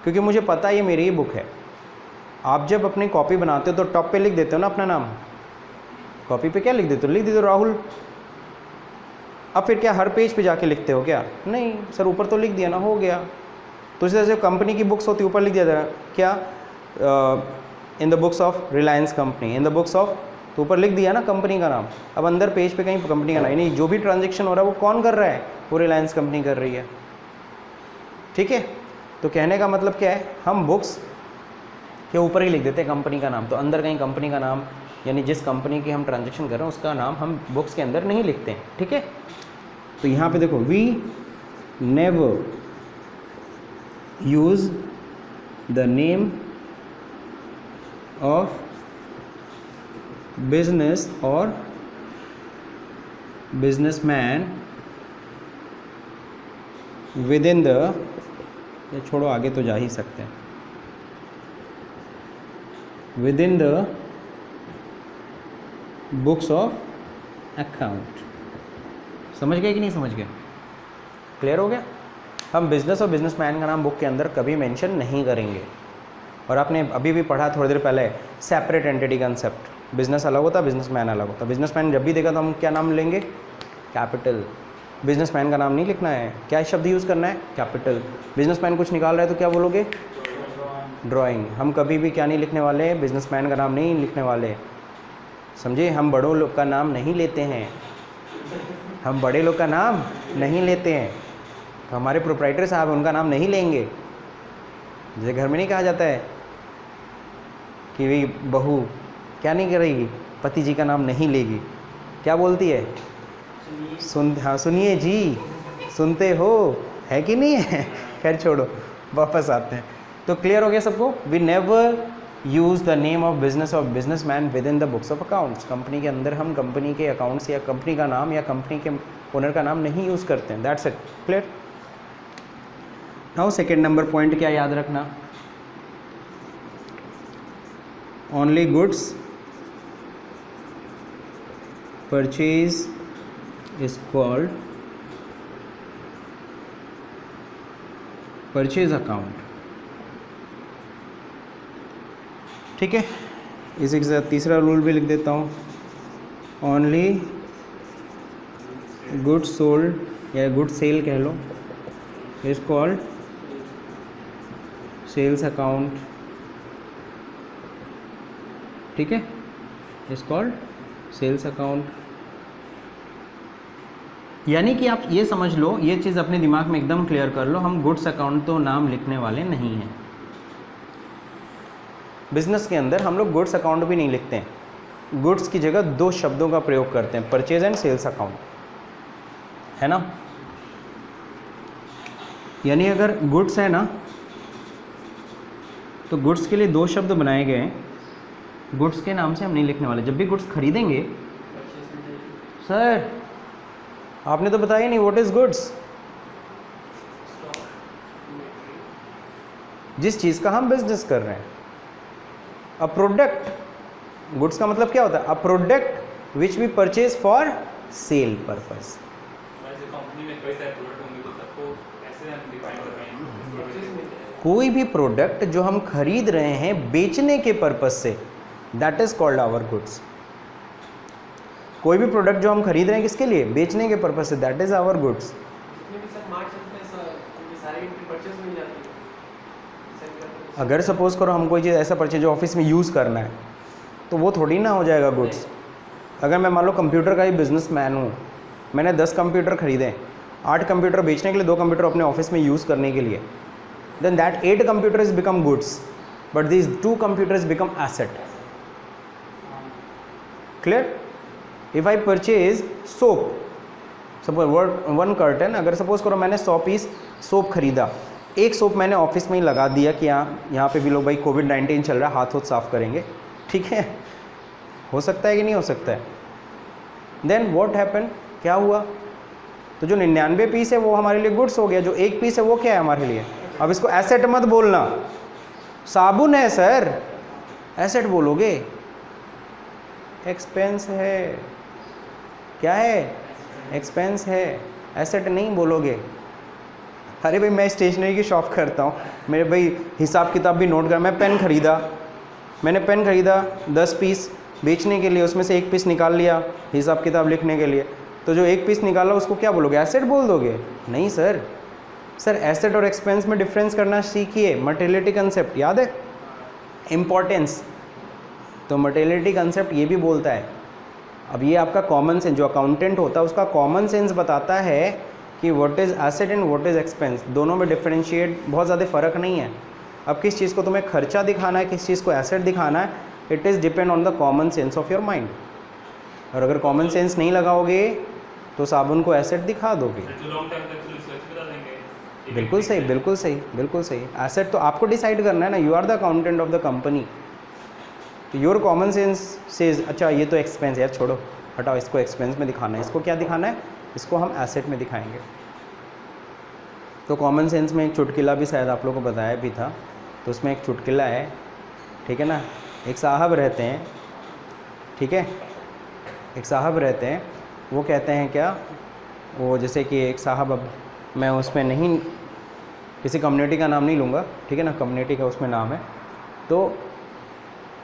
क्योंकि मुझे पता है ये मेरी ही बुक है। आप जब अपनी कॉपी बनाते हो तो टॉप पे लिख देते हो ना अपना नाम, कॉपी पे क्या लिख देते हो, लिख देते हो राहुल। अब फिर क्या हर पेज पे जाके लिखते हो क्या, नहीं सर ऊपर तो लिख दिया ना, हो गया। तो इस तरह से कंपनी की बुक्स होती है ऊपर लिख दिया जाएगा क्या, इन the books of Reliance company, in the books of, तो ऊपर लिख दिया ना कंपनी का नाम। अब अंदर पेज पे कहीं कंपनी का नाम नहीं, जो भी ट्रांजेक्शन हो रहा है वो कौन कर रहा है, वो रिलायंस कंपनी कर रही है, ठीक है। तो कहने का मतलब क्या है, हम बुक्स के ऊपर ही लिख देते हैं कंपनी का नाम, तो अंदर कहीं कंपनी का नाम यानी जिस कंपनी की हम ट्रांजेक्शन कर रहे हैं उसका नाम हम बुक्स के अंदर नहीं लिखते हैं, ठीक है। तो यहाँ पे देखो, we never use the name of business और बिजनेसमैन विद इन द, ये छोड़ो आगे तो जा ही सकते हैं, within the books of account. समझ गए कि नहीं समझ गए, क्लियर हो गया। हम बिजनेस और बिजनेसमैन का नाम बुक के अंदर कभी मेंशन नहीं करेंगे। और आपने अभी भी पढ़ा थोड़ी देर पहले सेपरेट एंटिटी कंसेप्ट, बिजनेस अलग होता, बिजनेसमैन अलग होता। बिजनेसमैन जब भी देखा तो हम क्या नाम लेंगे, कैपिटल। बिजनेसमैन का नाम नहीं लिखना है, क्या शब्द यूज़ करना है, कैपिटल। बिजनेसमैन कुछ निकाल रहा है तो क्या बोलोगे, ड्राइंग। हम कभी भी क्या नहीं लिखने वाले, बिजनेसमैन का नाम नहीं लिखने वाले, समझे। हम बड़ों लोग का नाम नहीं लेते हैं, हम बड़े लोग का नाम नहीं लेते हैं। तो हमारे प्रोप्राइटर साहब उनका नाम नहीं लेंगे। जैसे घर में नहीं कहा जाता है कि भाई बहू क्या नहीं करेगी, पति जी का नाम नहीं लेगी, क्या बोलती है, हाँ सुनिए जी, सुनते हो, है कि नहीं है। खैर छोड़ो, वापस आते हैं। तो क्लियर हो गया सबको। We never use the name of business और businessman within the books of accounts. Company के अंदर हम कंपनी के अकाउंट्स या कंपनी का नाम या कंपनी के ओनर का नाम नहीं यूज़ करते हैं। That's it, clear. Now second number point क्या याद रखना, only goods purchase is called purchase account. ठीक है, इसी के साथ तीसरा रूल भी लिख देता हूँ, ओनली गुड सोल्ड या गुड सेल कह लो इज कॉल्ड सेल्स अकाउंट। ठीक है, इज कॉल्ड सेल्स अकाउंट। यानी कि आप ये समझ लो, ये चीज़ अपने दिमाग में एकदम क्लियर कर लो, हम गुड्स अकाउंट तो नाम लिखने वाले नहीं हैं। बिजनेस के अंदर हम लोग गुड्स अकाउंट भी नहीं लिखते हैं। गुड्स की जगह दो शब्दों का प्रयोग करते हैं, परचेज एंड सेल्स अकाउंट, है ना। यानी अगर गुड्स है ना, तो गुड्स के लिए दो शब्द बनाए गए हैं, गुड्स के नाम से हम नहीं लिखने वाले। जब भी गुड्स खरीदेंगे, सर आपने तो बताया नहीं व्हाट इज गुड्स। जिस चीज़ का हम बिजनेस कर रहे हैं, अ प्रोडक्ट, गुड्स का मतलब क्या होता है, a product which we purchase for sale purpose. कोई भी प्रोडक्ट जो हम खरीद रहे हैं बेचने के पर्पस से, that is called our goods. कोई भी प्रोडक्ट जो हम खरीद रहे हैं किसके लिए, बेचने के पर्पस से, दैट इज आवर गुड्स। अगर सपोज करो हम कोई चीज़ ऐसा परचेज जो ऑफिस में यूज़ करना है, तो वो थोड़ी ना हो जाएगा गुड्स। अगर मैं मान लो कंप्यूटर का ही बिजनेसमैन हूँ, मैंने 10 कंप्यूटर खरीदे, 8 कंप्यूटर बेचने के लिए, 2 कंप्यूटर अपने ऑफिस में यूज़ करने के लिए, then that 8 computers become goods, but these 2 computers become asset. Clear? If I purchase soap, suppose one curtain, अगर सपोज करो मैंने 100 पीस सोप खरीदा, एक सोप मैंने ऑफिस में ही लगा दिया कि यहाँ पे भी लोग भाई कोविड-19 चल रहा है, हाथ साफ करेंगे, ठीक है, हो सकता है कि नहीं हो सकता है। देन व्हाट हैपन, क्या हुआ, तो जो 99 पीस है वो हमारे लिए गुड्स हो गया, जो एक पीस है वो क्या है हमारे लिए। अब इसको एसेट मत बोलना, साबुन है सर, एसेट बोलोगे, एक्सपेंस है, क्या है, एक्सपेंस है, एसेट नहीं बोलोगे। अरे भाई मैं स्टेशनरी की शॉप करता हूँ, मेरे भाई हिसाब किताब भी नोट कर, मैं पेन खरीदा, मैंने पेन खरीदा 10 पीस बेचने के लिए, उसमें से एक पीस निकाल लिया हिसाब किताब लिखने के लिए, तो जो एक पीस निकाला उसको क्या बोलोगे, एसेट बोल दोगे। नहीं सर, सर एसेट और एक्सपेंस में डिफरेंस करना सीखिए। मटेरियलिटी कंसेप्ट याद है, इम्पॉर्टेंस, तो मटेरियलिटी कंसेप्ट ये भी बोलता है। अब ये आपका कॉमन सेंस, जो अकाउंटेंट होता है उसका कॉमन सेंस बताता है कि what is asset and what is expense, दोनों में डिफरेंशिएट बहुत ज़्यादा फ़र्क नहीं है। अब किस चीज़ को तुम्हें खर्चा दिखाना है, किस चीज़ को एसेट दिखाना है, it is depend on the common sense of your mind. और अगर कॉमन सेंस नहीं लगाओगे तो साबुन को एसेट दिखा दोगे। बिल्कुल सही, बिल्कुल सही, बिल्कुल सही। एसेट तो आपको डिसाइड करना है ना, you are the accountant of the company, तो योर कॉमन सेंस सेज अच्छा ये तो एक्सपेंस है, छोड़ो हटाओ, इसको एक्सपेंस में दिखाना है, इसको क्या दिखाना है, इसको हम एसेट में दिखाएंगे। तो कॉमन सेंस में एक चुटकुला भी शायद आप लोगों को बताया भी था, तो उसमें एक चुटकुला है, ठीक है ना। एक साहब रहते हैं, ठीक है, एक साहब रहते हैं, वो कहते हैं क्या, वो जैसे कि एक साहब, अब मैं उसमें नहीं, किसी कम्युनिटी का नाम नहीं लूँगा, ठीक है ना, कम्युनिटी का उसमें नाम है। तो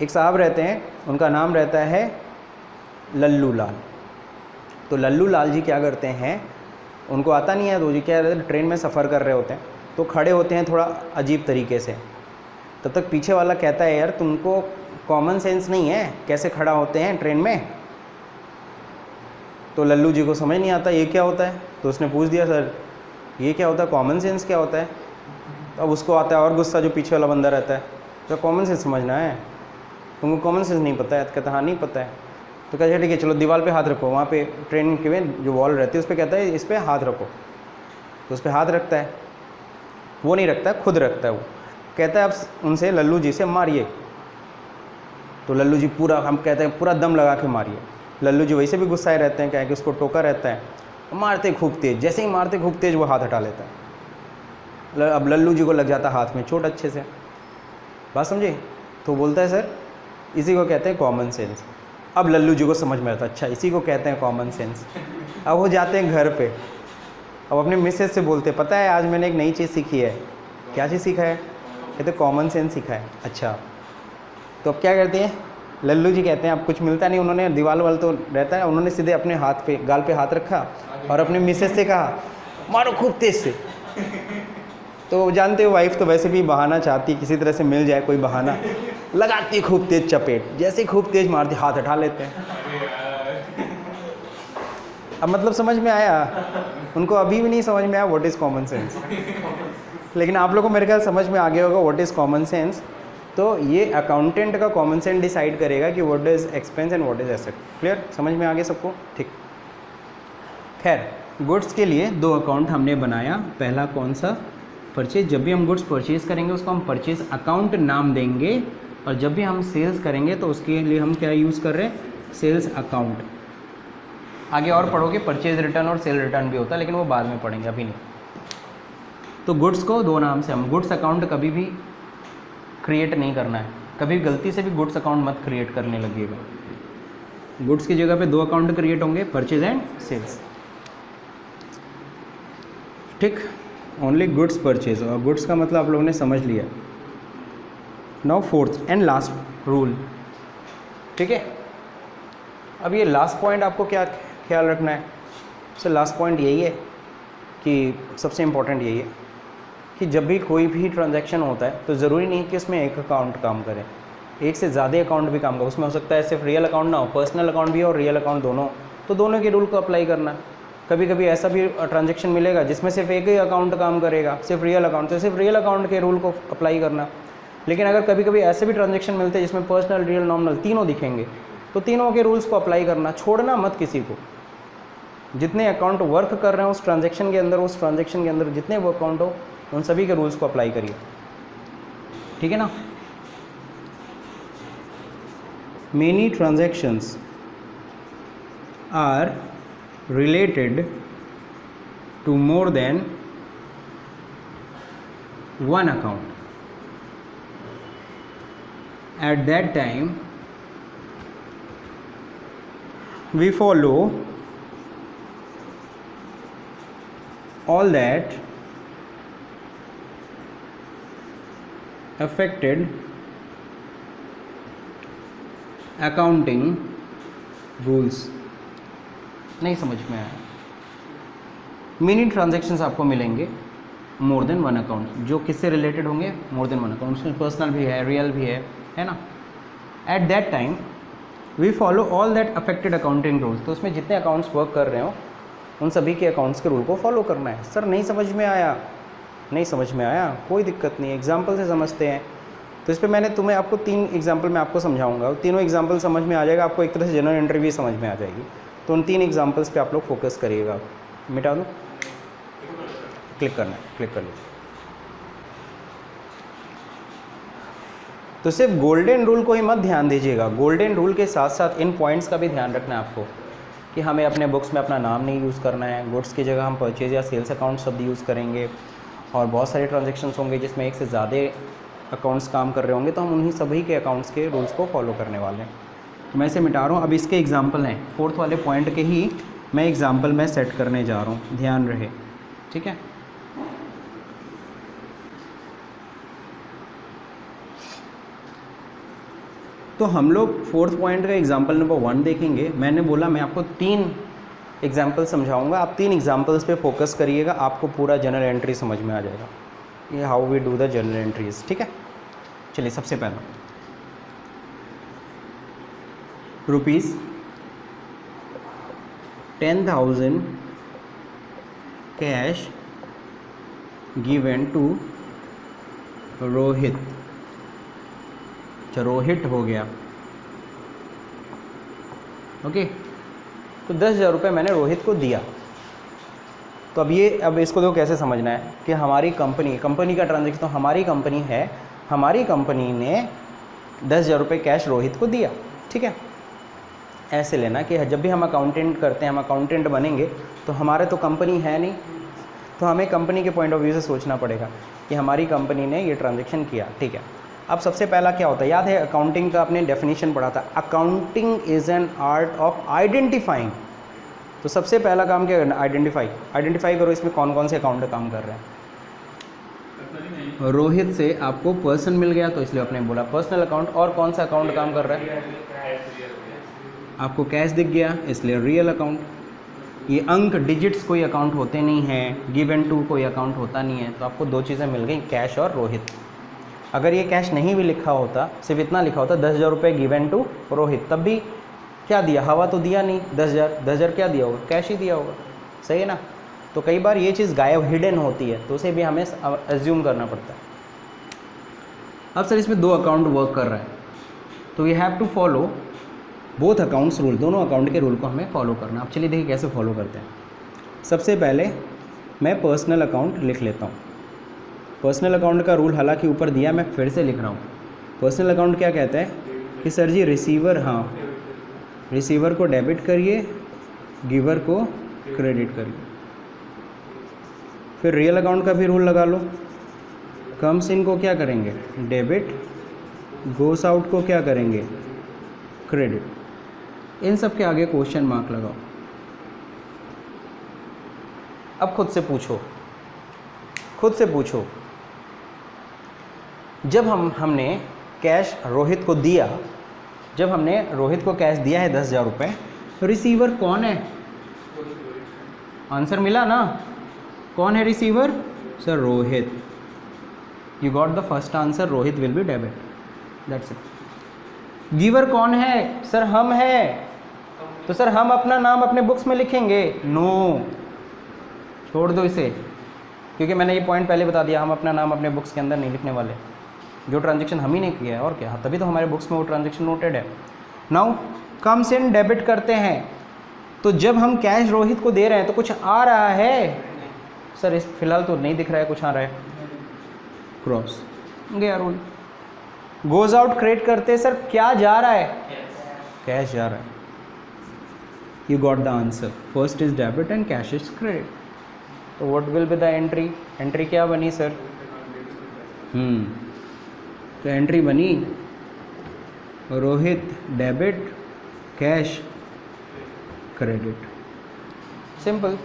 एक साहब रहते हैं, उनका नाम रहता है लल्लू लाल। तो लल्लू लाल जी क्या करते हैं, उनको आता नहीं है, तो जी क्या ट्रेन में सफ़र कर रहे होते हैं, तो खड़े होते हैं थोड़ा अजीब तरीके से, तब तक पीछे वाला कहता है यार तुमको कॉमन सेंस नहीं है, कैसे खड़ा होते हैं ट्रेन में। तो लल्लू जी को समझ नहीं आता ये क्या होता है, तो उसने पूछ दिया सर ये क्या होता है, कॉमन सेंस क्या होता है। तो अब उसको आता है और गुस्सा जो पीछे वाला बंदा रहता है, तो कॉमन सेंस समझना है, तुमको कॉमन सेंस नहीं पता है। तो कहता हाँ नहीं पता है। तो कहते हैं ठीक है चलो दीवार पे हाथ रखो, वहाँ पे ट्रेन के में जो वॉल रहती है उस पर कहता है इस पर हाथ रखो, तो उस पर हाथ रखता है, वो नहीं रखता है खुद रखता है वो। कहता है अब उनसे लल्लू जी से मारिए, तो लल्लू जी पूरा, हम कहते हैं पूरा दम लगा के मारिए। लल्लू जी वैसे भी गुस्साए रहते हैं, क्या है कि उसको टोका रहता है, मारते खूब तेज, जैसे ही मारते खूब तेज वो हाथ हटा लेता है। अब लल्लू जी को लग जाता है हाथ में चोट अच्छे से, बात समझे। तो बोलता है सर इसी को कहते हैं कॉमन सेंस। अब लल्लू जी को समझ में आता है अच्छा इसी को कहते हैं कॉमन सेंस। अब वो जाते हैं घर पे, अब अपने मिसेज से बोलते पता है आज मैंने एक नई चीज़ सीखी है। क्या चीज़ सीखा है, कहते कॉमन सेंस सीखा है। अच्छा, तो अब क्या करते हैं लल्लू जी, कहते हैं अब कुछ मिलता नहीं, उन्होंने दीवार वाल तो रहता है, उन्होंने सीधे अपने हाथ पे गाल पे हाथ रखा और अपने मिसेज से कहा मारो खूब तेज से। तो जानते हो वाइफ तो वैसे भी बहाना चाहती, किसी तरह से मिल जाए कोई बहाना, लगाती खूब तेज चपेट, जैसे ही खूब तेज मारती हाथ हटा लेते हैं। अब मतलब समझ में आया उनको, अभी भी नहीं समझ में आया व्हाट इज़ कॉमन सेंस, लेकिन आप लोगों को मेरे ख्याल समझ में आ गया होगा व्हाट इज़ कॉमन सेंस। तो ये अकाउंटेंट का कॉमन सेंस डिसाइड करेगा कि what is expense and what is asset. Clear, समझ में आ गया सबको, ठीक। खैर गुड्स के लिए दो अकाउंट हमने बनाया, पहला कौन सा, परचेज। जब भी हम गुड्स परचेज करेंगे उसको हम परचेज अकाउंट नाम देंगे, और जब भी हम सेल्स करेंगे तो उसके लिए हम क्या यूज़ कर रहे हैं, सेल्स अकाउंट। आगे और पढ़ोगे परचेज रिटर्न और सेल रिटर्न भी होता है, लेकिन वो बाद में पढ़ेंगे, अभी नहीं। तो गुड्स को दो नाम से, हम गुड्स अकाउंट कभी भी क्रिएट नहीं करना है, कभी गलती से भी गुड्स अकाउंट मत क्रिएट करने लगिएगा। गुड्स की जगह पे दो अकाउंट क्रिएट होंगे, परचेज एंड सेल्स, ठीक। ओनली गुड्स परचेज, और गुड्स का मतलब आप लोगों ने समझ लिया। Now fourth and last rule, ठीक है। अब ये लास्ट पॉइंट आपको क्या ख्याल रखना है, सर लास्ट पॉइंट यही है कि सबसे इम्पोर्टेंट यही है कि जब भी कोई भी ट्रांजैक्शन होता है तो ज़रूरी नहीं कि उसमें एक अकाउंट काम करे, एक से ज़्यादा अकाउंट भी काम करे। उसमें हो सकता है सिर्फ रियल अकाउंट ना हो, पर्सनल अकाउंट भी हो और रियल अकाउंट दोनों, तो दोनों के रूल को अप्लाई करना। कभी कभी ऐसा भी ट्रांजैक्शन मिलेगा जिसमें सिर्फ एक ही अकाउंट काम करेगा, सिर्फ रियल अकाउंट, तो सिर्फ रियल अकाउंट के रूल को अप्लाई करना। लेकिन अगर कभी कभी ऐसे भी ट्रांजैक्शन मिलते हैं जिसमें पर्सनल, रियल, नॉमिनल तीनों दिखेंगे, तो तीनों के रूल्स को अप्लाई करना, छोड़ना मत किसी को। जितने अकाउंट वर्क कर रहे हैं उस ट्रांजैक्शन के अंदर, उस ट्रांजैक्शन के अंदर जितने वो अकाउंट हो उन सभी के रूल्स को अप्लाई करिए, ठीक है ना। Many transactions are related to more than one account, at that time we follow all that affected accounting rules। नहीं समझ में आया। मिनी ट्रांजैक्शंस आपको मिलेंगे मोर देन वन अकाउंट, जो किससे रिलेटेड होंगे, मोर देन वन अकाउंट, उसमें पर्सनल भी है, रियल भी है ना। At that time we follow all that affected accounting rules, तो उसमें जितने अकाउंट्स वर्क कर रहे हो उन सभी के अकाउंट्स के रूल को फॉलो करना है। सर नहीं समझ में आया, नहीं समझ में आया, कोई दिक्कत नहीं, एग्जाम्पल से समझते हैं। तो इस पर मैंने तुम्हें आपको 3 एग्जाम्पल मैं आपको समझाऊंगा, तीनों एग्जाम्पल समझ में आ जाएगा आपको, एक तरह से जनरल एंट्री भी समझ में आ जाएगी। तो उन 3 एग्जाम्पल्स पे आप लोग फोकस करिएगा। मिटा दो, क्लिक करना है, क्लिक कर लीजिए। तो सिर्फ गोल्डन रूल को ही मत ध्यान दीजिएगा, गोल्डन रूल के साथ साथ इन पॉइंट्स का भी ध्यान रखना है आपको कि हमें अपने बुक्स में अपना नाम नहीं यूज़ करना है, गुड्स की जगह हम परचेज या सेल्स अकाउंट शब्द यूज़ करेंगे, और बहुत सारे ट्रांजैक्शंस होंगे जिसमें एक से ज़्यादा अकाउंट्स काम कर रहे होंगे, तो हम उन्हीं सभी के अकाउंट्स के रूल्स को फॉलो करने वाले हैं। तो मैं इसे मिटा रहा हूँ। अब इसके एग्जाम्पल हैं, 4th वाले पॉइंट के ही मैं एग्जाम्पल में सेट करने जा रहा हूँ, ध्यान रहे, ठीक है। तो हम लोग 4th पॉइंट का एग्जाम्पल नंबर 1 देखेंगे। मैंने बोला मैं आपको 3 एग्जाम्पल समझाऊंगा, आप 3 एग्जाम्पल्स पे फोकस करिएगा, आपको पूरा जनरल एंट्री समझ में आ जाएगा, ये how we do the journal entries, ठीक है। चलिए सबसे पहला rupees 10,000 cash given to Rohit. अच्छा, रोहित हो गया, ओके। तो 10,000 रुपये मैंने रोहित को दिया। तो अब इसको तो कैसे समझना है कि हमारी कंपनी का ट्रांजेक्शन, तो हमारी कंपनी है, हमारी कंपनी ने 10,000 रुपये कैश रोहित को दिया, ठीक है। ऐसे लेना कि जब भी हम अकाउंटेंट करते हैं, हम अकाउंटेंट बनेंगे तो हमारे तो कंपनी है नहीं, तो हमें कंपनी के पॉइंट ऑफ व्यू से सोचना पड़ेगा कि हमारी कंपनी ने ये ट्रांजेक्शन किया, ठीक है। अब सबसे पहला क्या होता है, याद है अकाउंटिंग का आपने डेफिनेशन पढ़ा था, accounting is an art of identifying. तो सबसे पहला काम क्या करना, आइडेंटिफाई करो इसमें कौन कौन से अकाउंट काम कर रहे हैं। रोहित से आपको पर्सन मिल गया तो इसलिए आपने बोला पर्सनल अकाउंट। और कौन सा अकाउंट काम कर रहा है, आपको कैश दिख गया इसलिए रियल अकाउंट। ये अंक डिजिट्स कोई अकाउंट होते नहीं हैं, गिवन टू कोई अकाउंट होता नहीं है, तो आपको दो चीज़ें मिल गई, कैश और रोहित। अगर ये कैश नहीं भी लिखा होता, सिर्फ इतना लिखा होता 10,000 रुपये गिवन टू रोहित, तब भी क्या दिया, हवा तो दिया नहीं। 10,000 क्या दिया होगा, कैश ही दिया होगा, सही है ना। तो कई बार ये चीज़ गायब हिडन होती है, तो उसे भी हमें एज्यूम करना पड़ता है। अब सर इसमें दो अकाउंट वर्क कर रहा है, तो we have to follow both accounts rule, दोनों अकाउंट के रूल को हमें फॉलो करना। अब चलिए देखिए कैसे फॉलो करते हैं। सबसे पहले मैं पर्सनल अकाउंट लिख लेता हूँ। पर्सनल अकाउंट का रूल हालांकि ऊपर दिया, मैं फिर से लिख रहा हूँ। पर्सनल अकाउंट क्या कहता है कि सर जी रिसीवर, हाँ रिसीवर को डेबिट करिए, गिवर को क्रेडिट करिए। फिर रियल अकाउंट का भी रूल लगा लो, कम्स इन को क्या करेंगे डेबिट, गोस आउट को क्या करेंगे क्रेडिट। इन सब के आगे क्वेश्चन मार्क लगाओ। अब खुद से पूछो जब हमने कैश रोहित को दिया, जब हमने रोहित को कैश दिया है 10,000 रुपये, रिसीवर कौन है, आंसर मिला ना, कौन है receiver, sir Rohit. You got the first answer, Rohit will be debit, that's it. Giver कौन है, सर हम है, तो सर हम अपना नाम अपने बुक्स में लिखेंगे, नो छोड़ दो इसे, क्योंकि मैंने ये पॉइंट पहले बता दिया, हम अपना नाम अपने बुक्स के अंदर नहीं लिखने वाले, जो ट्रांजेक्शन हम ही नहीं किया है और क्या, तभी तो हमारे बुक्स में वो ट्रांजेक्शन नोटेड है। नाउ कम्स इन डेबिट करते हैं, तो जब हम कैश रोहित को दे रहे हैं तो कुछ आ रहा है, सर इस फिलहाल तो नहीं दिख रहा है, कुछ आ रहा है, क्रॉस गया रूल। गोज आउट क्रेडिट करते हैं, सर क्या जा रहा है, कैश जा रहा है। You got the answer, first is debit and cash is credit. तो what will be the entry क्या बनी सर, तो एंट्री बनी Rohit debit, cash credit, simple.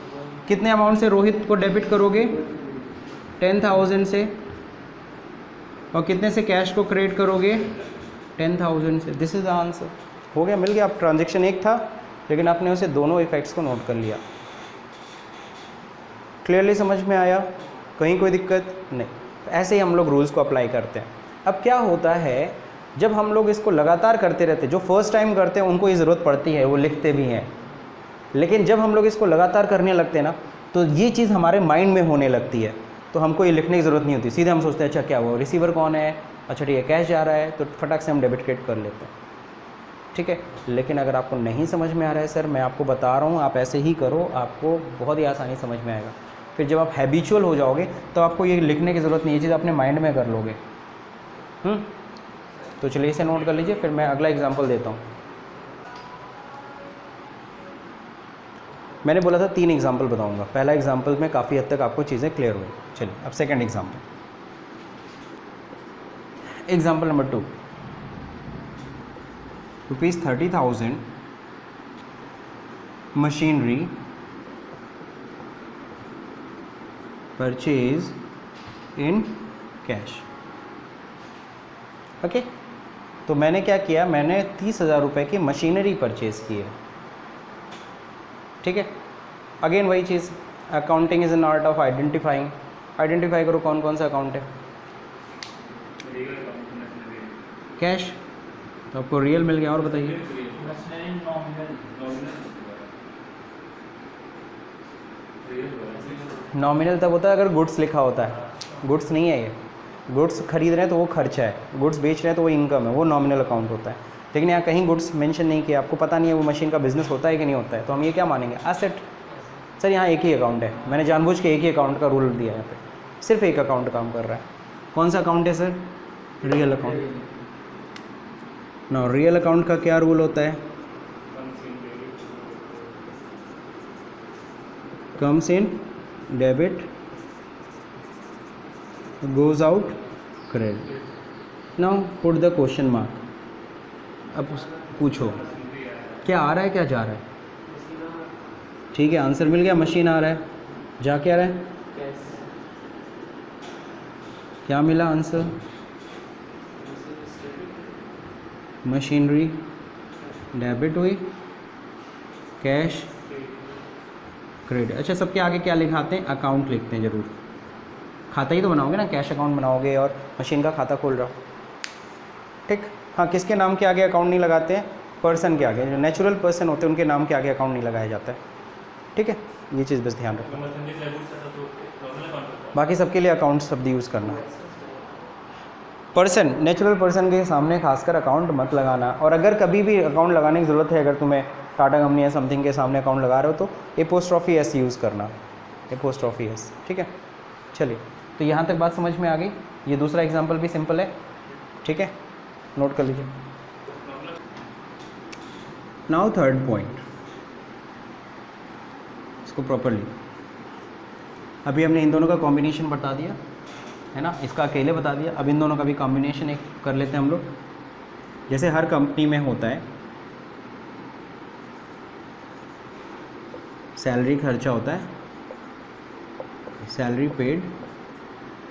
कितने अमाउंट से रोहित को डेबिट करोगे, 10,000 से, और कितने से कैश को क्रेडिट करोगे, 10,000 से। दिस इज द आंसर, हो गया, मिल गया। अब ट्रांजेक्शन एक था, लेकिन आपने उसे दोनों इफेक्ट्स को नोट कर लिया। क्लियरली समझ में आया, कहीं कोई दिक्कत नहीं। ऐसे ही हम लोग रूल्स को अप्लाई करते हैं। अब क्या होता है, जब हम लोग इसको लगातार करते रहते हैं, जो फर्स्ट टाइम करते हैं उनको ये ज़रूरत पड़ती है, वो लिखते भी हैं, लेकिन जब हम लोग इसको लगातार करने लगते हैं ना, तो ये चीज़ हमारे माइंड में होने लगती है, तो हमको ये लिखने की ज़रूरत नहीं होती, सीधे हम सोचते हैं अच्छा क्या हुआ, रिसीवर कौन है, अच्छा ठीक है कैश जा रहा है, तो फटाक से हम डेबिट क्रेडिट कर लेते हैं, ठीक है। लेकिन अगर आपको नहीं समझ में आ रहा है सर, मैं आपको बता रहा हूँ, आप ऐसे ही करो, आपको बहुत ही आसानी समझ में आएगा। फिर जब आप हैबिचुअल हो जाओगे तो आपको ये लिखने की ज़रूरत नहीं है, ये चीज़ अपने माइंड में कर लोगे। तो चलिए इसे नोट कर लीजिए, फिर मैं अगला एग्जाम्पल देता हूँ। मैंने बोला था 3 एग्जाम्पल बताऊंगा, पहला एग्जाम्पल में काफ़ी हद तक आपको चीज़ें क्लियर हुई। चलिए अब second example, example number 2, ₹30,000 machinery purchase in cash, okay. तो मैंने क्या किया, मैंने 30,000 रुपये की मशीनरी परचेज़ की है, ठीक है। अगेन वही चीज़, accounting is an art of identifying. Identify करो कौन कौन सा अकाउंट है, कैश, तो आपको रियल मिल गया। और बताइए, नॉमिनल तब होता है अगर गुड्स लिखा होता है, गुड्स नहीं है ये, गुड्स खरीद रहे हैं तो वो खर्चा है, गुड्स बेच रहे हैं तो वो इनकम है, वो नॉमिनल अकाउंट होता है। लेकिन यहाँ कहीं गुड्स मेंशन नहीं किया, आपको पता नहीं है वो मशीन का बिजनेस होता है कि नहीं होता है, तो हम ये क्या मानेंगे, एसेट। सर यहाँ एक ही अकाउंट है, मैंने जानबूझ के एक ही अकाउंट का रूल दिया है यहाँ पे, सिर्फ एक अकाउंट काम कर रहा है। कौन सा अकाउंट है सर, रियल अकाउंट। ना रियल अकाउंट का क्या रूल होता है, comes in debit goes out credit. Now put the question mark. अब पूछो क्या आ रहा है क्या जा रहा है। ठीक है, आंसर मिल गया, मशीन आ रहा है, जा क्या रहा है, क्या मिला आंसर, मशीनरी डेबिट हुई, कैश क्रेडिट। अच्छा, सबके आगे क्या लिखाते हैं, अकाउंट लिखते हैं जरूर, खाता ही तो बनाओगे ना, कैश अकाउंट बनाओगे और मशीन का खाता खोल रहा हो, ठीक। हाँ, किसके नाम के आगे अकाउंट नहीं लगाते हैं, पर्सन के आगे, जो नेचुरल पर्सन होते हैं उनके नाम के आगे अकाउंट नहीं लगाया जाता है, ठीक है, ये चीज़ बस ध्यान रखो। बाकी सबके लिए अकाउंट शब्द यूज़ करना। पर्सन, नेचुरल पर्सन के सामने खासकर अकाउंट मत लगाना, और अगर कभी भी अकाउंट लगाने की ज़रूरत है, अगर तुम्हें टाटा कंपनी या समथिंग के सामने अकाउंट लगा रहे हो तो एपोस्ट्रॉफी एस यूज़ करना, एपोस्ट्रॉफी एस, ठीक है। चलिए, तो यहाँ तक बात समझ में आ गई। ये दूसरा एग्जाम्पल भी सिंपल है, ठीक है, नोट कर लीजिए। नाउ थर्ड पॉइंट, इसको प्रॉपरली, अभी हमने इन दोनों का कॉम्बिनेशन बता दिया है ना, इसका अकेले बता दिया, अब इन दोनों का भी कॉम्बिनेशन एक कर लेते हैं हम लोग। जैसे हर कंपनी में होता है, सैलरी खर्चा होता है, सैलरी पेड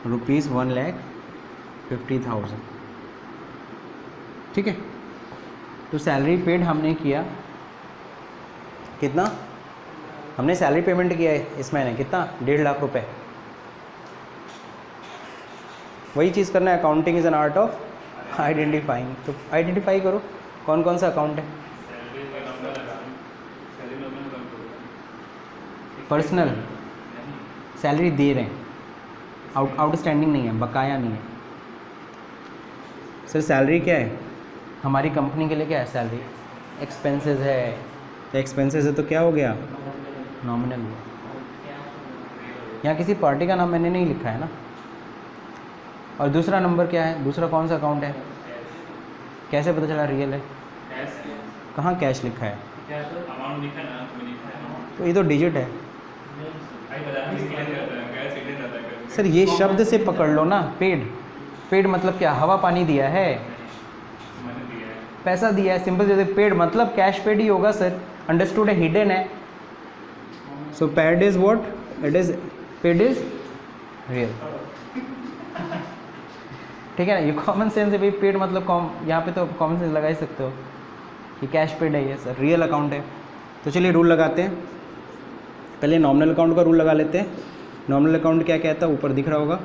₹1,50,000, ठीक है। तो सैलरी पेड हमने किया कितना, हमने सैलरी पेमेंट किया है इस महीने कितना, 1.5 लाख रुपए। वही चीज़ करना है, accounting is an art of identifying. तो आइडेंटिफाई करो कौन कौन सा अकाउंट है, पर्सनल, सैलरी दे रहे हैं, आउटस्टैंडिंग नहीं है, बकाया नहीं है। सर सैलरी क्या है, हमारी कंपनी के लिए क्या है, सैलरी एक्सपेंसेस है, एक्सपेंसेस है तो क्या हो गया, नॉमिनल हुआ। यहाँ किसी पार्टी का नाम मैंने नहीं लिखा है ना। और दूसरा नंबर क्या है, दूसरा कौन सा अकाउंट है, कैसे पता चला रियल है, कहाँ कैश लिखा है, तो ये तो डिजिट है। सर ये शब्द से पकड़ लो ना, पेड, पेड मतलब क्या, हवा पानी दिया है, पैसा दिया है, सिंपल जैसे पेड मतलब कैश पेड ही होगा सर, अंडरस्टूड है, हिडन है। So paid is what, it is, paid is real, ठीक है ना, ये कॉमन सेंस है भाई, पेड मतलब यहाँ पे तो कॉमन सेंस लगा ही सकते हो कि कैश पेड है ये सर, रियल अकाउंट है। तो चलिए रूल लगाते हैं, पहले नॉमिनल अकाउंट का रूल लगा लेते हैं। नॉमिनल अकाउंट क्या कहता है, ऊपर दिख रहा होगा,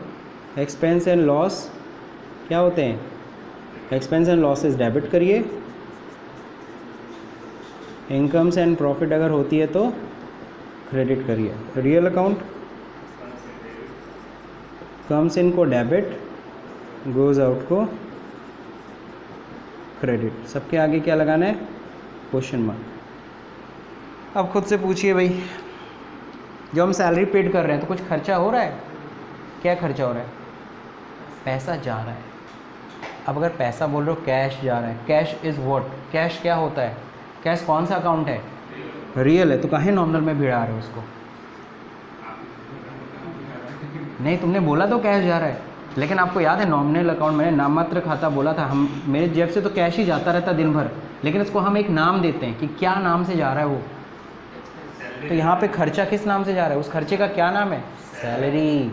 एक्सपेंस एंड लॉस क्या होते हैं, एक्सपेंस एंड लॉसेस डेबिट करिए, इनकम्स एंड प्रॉफिट अगर होती है तो क्रेडिट करिए। रियल अकाउंट कम्स इन को डेबिट, गोज आउट को क्रेडिट। सबके आगे क्या लगाना है, क्वेश्चन मार्क। अब खुद से पूछिए भाई, जो हम सैलरी पेड कर रहे हैं तो कुछ खर्चा हो रहा है, क्या खर्चा हो रहा है, पैसा जा रहा है। अब अगर पैसा बोल रहे हो कैश जा रहा है, कैश इज़ व्हाट, कैश क्या होता है, कैश कौन सा अकाउंट है, रियल है, तो काहे नॉमिनल में भिड़ा रहे हो उसको, नहीं तुमने बोला तो कैश जा रहा है, लेकिन आपको याद है नॉमिनल अकाउंट, मैंने नाममात्र खाता बोला था, हम मेरे जेब से तो कैश ही जाता रहता दिन भर, लेकिन इसको हम एक नाम देते हैं कि क्या नाम से जा रहा है वो। तो यहाँ पे खर्चा किस नाम से जा रहा है, उस खर्चे का क्या नाम है, सैलरी।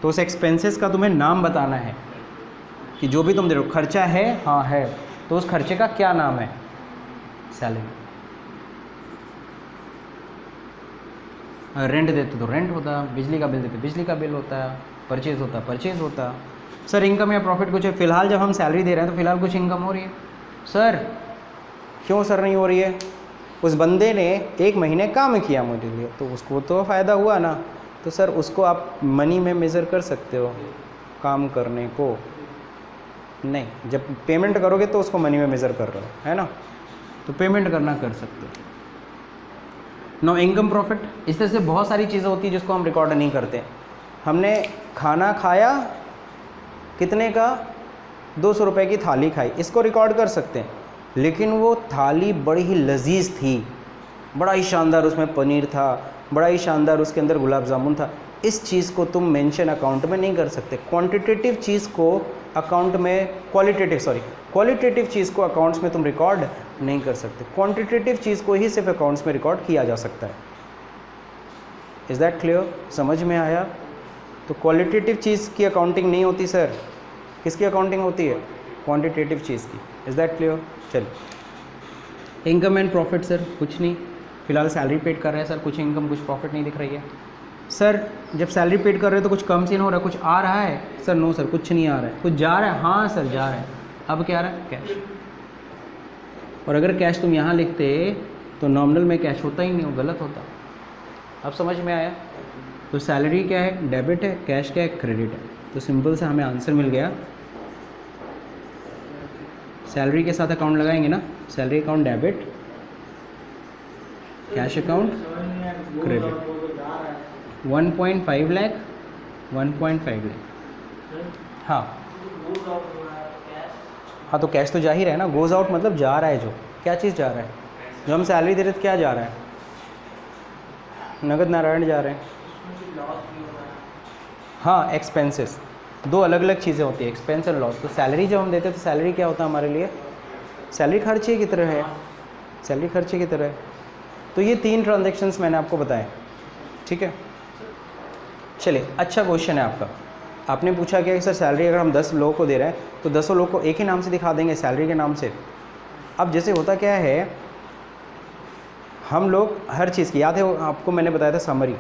तो उस एक्सपेंसेस का तुम्हें नाम बताना है कि जो भी तुम दे रहे हो खर्चा है, हाँ है, तो उस खर्चे का क्या नाम है, सैलरी। रेंट देते तो रेंट होता, बिजली का बिल देते बिजली का बिल होता, परचेज होता परचेज होता, सर इनकम या प्रॉफिट कुछ है, फ़िलहाल जब हम सैलरी दे रहे हैं तो फ़िलहाल कुछ इनकम हो रही है। सर क्यों सर नहीं हो रही है? उस बंदे ने 1 महीने काम किया मुझे लिए, तो उसको तो फ़ायदा हुआ ना। तो सर उसको आप मनी में मेज़र कर सकते हो, काम करने को नहीं। जब पेमेंट करोगे तो उसको मनी में मेज़र कर रहे हो, है ना, तो पेमेंट करना कर सकते हो। नो इनकम प्रॉफिट, इस तरह से बहुत सारी चीज़ें होती है जिसको हम रिकॉर्ड नहीं करते। हमने खाना खाया कितने का, 200 रुपये की थाली खाई, इसको रिकॉर्ड कर सकते हैं, लेकिन वो थाली बड़ी ही लजीज थी, बड़ा ही शानदार उसमें पनीर था, बड़ा ही शानदार उसके अंदर गुलाब जामुन था, इस चीज़ को तुम मेंशन अकाउंट में नहीं कर सकते। क्वांटिटेटिव चीज़ को अकाउंट में, क्वालिटेटिव चीज़ को अकाउंट्स में तुम रिकॉर्ड नहीं कर सकते। क्वांटिटेटिव चीज़ को ही सिर्फ अकाउंट्स में रिकॉर्ड किया जा सकता है। Is that clear? समझ में आया? तो क्वालिटेटिव चीज़ की अकाउंटिंग नहीं होती सर, किसकी अकाउंटिंग होती है? क्वांटिटेटिव चीज़ की। Is that clear? चलिए, इनकम एंड प्रॉफिट सर कुछ नहीं, फिलहाल सैलरी पेड कर रहे हैं सर, कुछ इनकम कुछ प्रॉफिट नहीं दिख रही है। सर जब सैलरी पेड कर रहे हो तो कुछ कम सीन हो रहा है, कुछ आ रहा है? सर नो सर कुछ नहीं आ रहा है। कुछ जा रहा है? हाँ सर जा रहा है। अब क्या आ रहा है? कैश। और अगर कैश तुम यहाँ लिखते तो नॉमिनल में कैश होता ही नहीं, वो गलत होता। अब समझ में आया? तो सैलरी क्या है? डेबिट है, कैश क्या है? क्रेडिट है। तो सिंपल से हमें आंसर मिल गया। सैलरी के साथ अकाउंट लगाएंगे ना, salary account debit, cash account credit. 1.5 lakh, 1.5 lakh. हाँ तो कैश तो जा ही रहा है ना, गोज़ आउट मतलब जा रहा है। जो क्या चीज़ जा रहा है? जो हम सैलरी दे रहे थे क्या जा रहा है? नगद नारायण जा रहे हैं। हाँ एक्सपेंसेस, दो अलग अलग चीज़ें होती है, एक्सपेंस और लॉस। तो सैलरी जब हम देते हैं तो सैलरी क्या होता है हमारे लिए? सैलरी खर्चे की तरह है, सैलरी खर्चे की तरह है। तो ये 3 ट्रांजेक्शन्स मैंने आपको बताए, ठीक है। चलिए, अच्छा क्वेश्चन है आपका। आपने पूछा कि सर सैलरी अगर हम 10 लोगों को दे रहे हैं तो 10 लोगों को एक ही नाम से दिखा देंगे, सैलरी के नाम से। अब जैसे होता क्या है, हम लोग हर चीज़ की, याद है आपको मैंने बताया था समरी,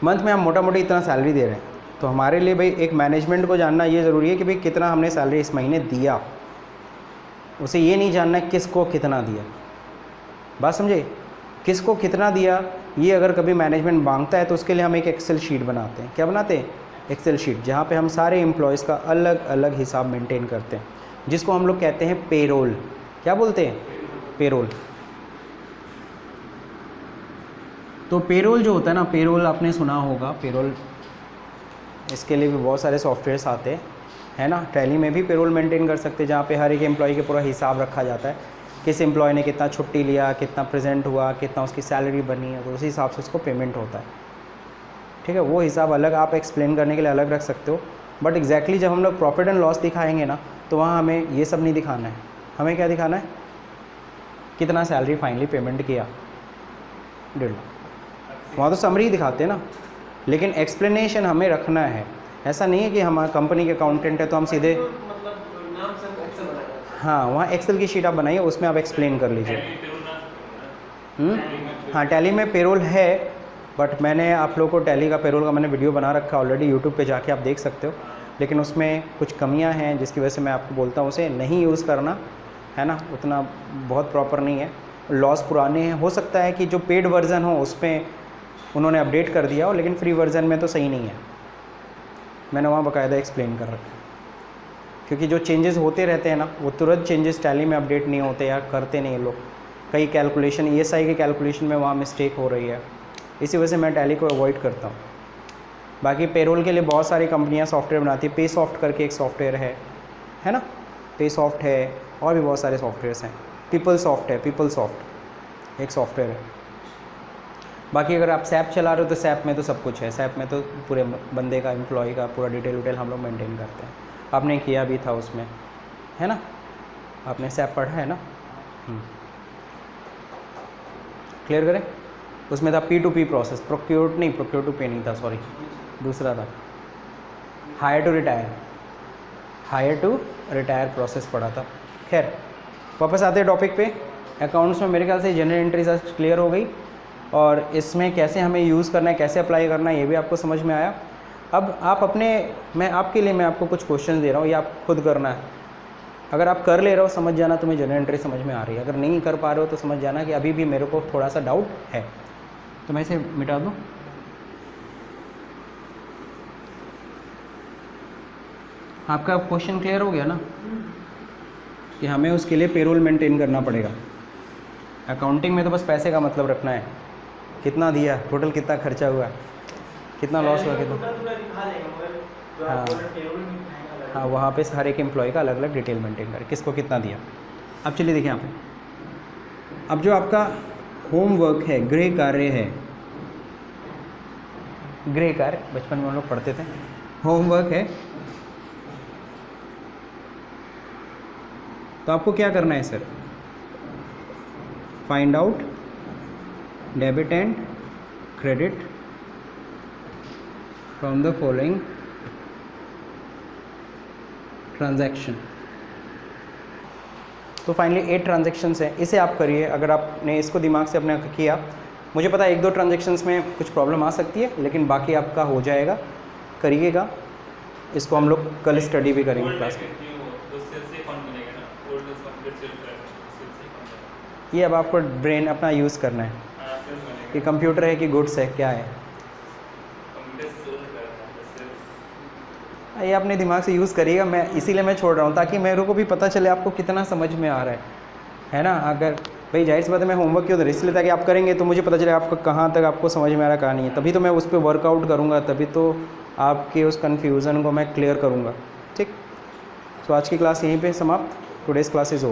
मंथ में हम मोटा मोटी इतना सैलरी दे रहे हैं, तो हमारे लिए भाई एक मैनेजमेंट को जानना ये ज़रूरी है कि भाई कितना हमने सैलरी इस महीने दिया। उसे ये नहीं जानना है किसको कितना दिया। बात समझे? किसको कितना दिया ये अगर कभी मैनेजमेंट मांगता है तो उसके लिए हम एक एक्सेल शीट बनाते हैं। क्या बनाते हैं? एक्सेल शीट, जहाँ पे हम सारे एम्प्लॉयज़ का अलग अलग हिसाब मेंटेन करते हैं, जिसको हम लोग कहते हैं पेरोल। क्या बोलते हैं? पेरोल। तो पेरोल जो होता है ना, पेरोल आपने सुना होगा, पेरोल, इसके लिए भी बहुत सारे सॉफ्टवेयर्स आते हैं, है ना। टैली में भी पेरोल मेंटेन कर सकते हैं, जहाँ पे हर एक एम्प्लॉय के पूरा हिसाब रखा जाता है, किस एम्प्लॉय ने कितना छुट्टी लिया, कितना प्रेजेंट हुआ, कितना उसकी सैलरी बनी है, तो उसी हिसाब से उसको पेमेंट होता है, ठीक है। वो हिसाब अलग आप एक्सप्लेन करने के लिए अलग रख सकते हो, बट एग्जैक्टली जब हम लोग प्रॉफिट एंड लॉस दिखाएंगे ना, तो वहाँ हमें ये सब नहीं दिखाना है। हमें क्या दिखाना है? कितना सैलरी फाइनली पेमेंट किया, 1.5 लाख। वहाँ तो समरी ही दिखाते हैं ना, लेकिन एक्सप्लेनेशन हमें रखना है। ऐसा नहीं है कि हमारा कंपनी के अकाउंटेंट है तो हम सीधे, हाँ वहाँ एक्सेल की शीट आप बनाइए, उसमें आप एक्सप्लेन कर लीजिए। हाँ टैली में पेरोल है, बट मैंने आप लोगों को टैली का पेरोल का मैंने वीडियो बना रखा ऑलरेडी, यूट्यूब पे जाके आप देख सकते हो, लेकिन उसमें कुछ कमियां हैं जिसकी वजह से मैं आपको बोलता हूँ उसे नहीं यूज़ करना, है ना। उतना बहुत प्रॉपर नहीं है, लॉस पुराने हैं। हो सकता है कि जो पेड वर्जन हो उसमें उन्होंने अपडेट कर दिया हो, लेकिन फ्री वर्जन में तो सही नहीं है। मैंने वहाँ बाकायदा एक्सप्लेन कर रखा है, क्योंकि जो चेंजेस होते रहते हैं ना, वो तुरंत चेंजेस टैली में अपडेट नहीं होते या करते नहीं लोग। कई कैलकुलेशन, ESI के कैलकुलेशन में वहाँ मिस्टेक हो रही है, इसी वजह से मैं टैली को अवॉइड करता हूँ। बाकी पेरोल के लिए बहुत सारी कंपनियाँ सॉफ्टवेयर बनाती है, पे सॉफ्ट करके एक सॉफ्टवेयर है ना, पे सॉफ्ट है, और भी बहुत सारे सॉफ्टवेयर्स हैं। पीपल सॉफ्ट है, पीपल सॉफ्ट एक सॉफ्टवेयर है। बाकी अगर आप सैप चला रहे हो तो सैप में तो सब कुछ है, सैप में तो पूरे बंदे का, एम्प्लॉय का पूरा डिटेल हम लोग मेंटेन करते हैं। आपने किया भी था उसमें, है ना, आपने सैप पढ़ा है ना। क्लियर करें? उसमें था P2P प्रोसेस, प्रोक्योर टू पे नहीं था, सॉरी दूसरा था, हायर टू रिटायर प्रोसेस पढ़ा था। खैर वापस आते हैं टॉपिक पे। अकाउंट्स में मेरे ख्याल से जनरल एंट्रीज क्लियर हो गई, और इसमें कैसे हमें यूज़ करना है, कैसे अप्लाई करना है, ये भी आपको समझ में आया। अब आप अपने, मैं आपके लिए मैं आपको कुछ क्वेश्चन दे रहा हूँ, ये आप खुद करना है। अगर आप कर ले रहे हो समझ जाना तुम्हें जनरल एंट्री समझ में आ रही है, अगर नहीं कर पा रहे हो तो समझ जाना कि अभी भी मेरे को थोड़ा सा डाउट है। तो मैं इसे मिटा दूँ। आपका क्वेश्चन क्लियर हो गया ना कि हमें उसके लिए पेरोल मेंटेन करना पड़ेगा। अकाउंटिंग में तो बस पैसे का मतलब रखना है, कितना दिया, टोटल कितना खर्चा हुआ, कितना लॉस हुआ, कितना। हाँ हाँ, वहाँ पे हर एक एम्प्लॉय का अलग अलग डिटेल मेंटेन करें, किसको कितना दिया। अब चलिए देखिए यहाँ पे, अब जो आपका होमवर्क है, गृह कार्य है, गृह कार्य बचपन में हम लोग पढ़ते थे, होमवर्क है, तो आपको क्या करना है sir, find out debit and credit from the following transaction. तो फाइनली 8 ट्रांजैक्शंस हैं, इसे आप करिए। अगर आपने इसको दिमाग से अपने किया, मुझे पता है 1-2 ट्रांजैक्शंस में कुछ प्रॉब्लम आ सकती है, लेकिन बाकी आपका हो जाएगा, करिएगा। इसको हम लोग कल स्टडी भी करेंगे क्लास में। ये अब आपको ब्रेन अपना यूज़ करना है कि कंप्यूटर है कि गुड्स है, क्या है, ये अपने दिमाग से यूज़ करिएगा। मैं इसीलिए मैं छोड़ रहा हूँ ताकि मेरे को भी पता चले आपको कितना समझ में आ रहा है ना। अगर भाई जाहिर सी बात है मैं होमवर्क क्यों दे रहा, इसलिए ताकि आप करेंगे तो मुझे पता चले आपको कहाँ तक आपको समझ में आ रहा है, कहाँ नहीं है, तभी तो मैं उस पर वर्कआउट करूँगा, तभी तो आपके उस कन्फ्यूज़न को मैं क्लियर करूँगा। ठीक, तो आज की क्लास यहीं पे समाप्त। Today's class is over.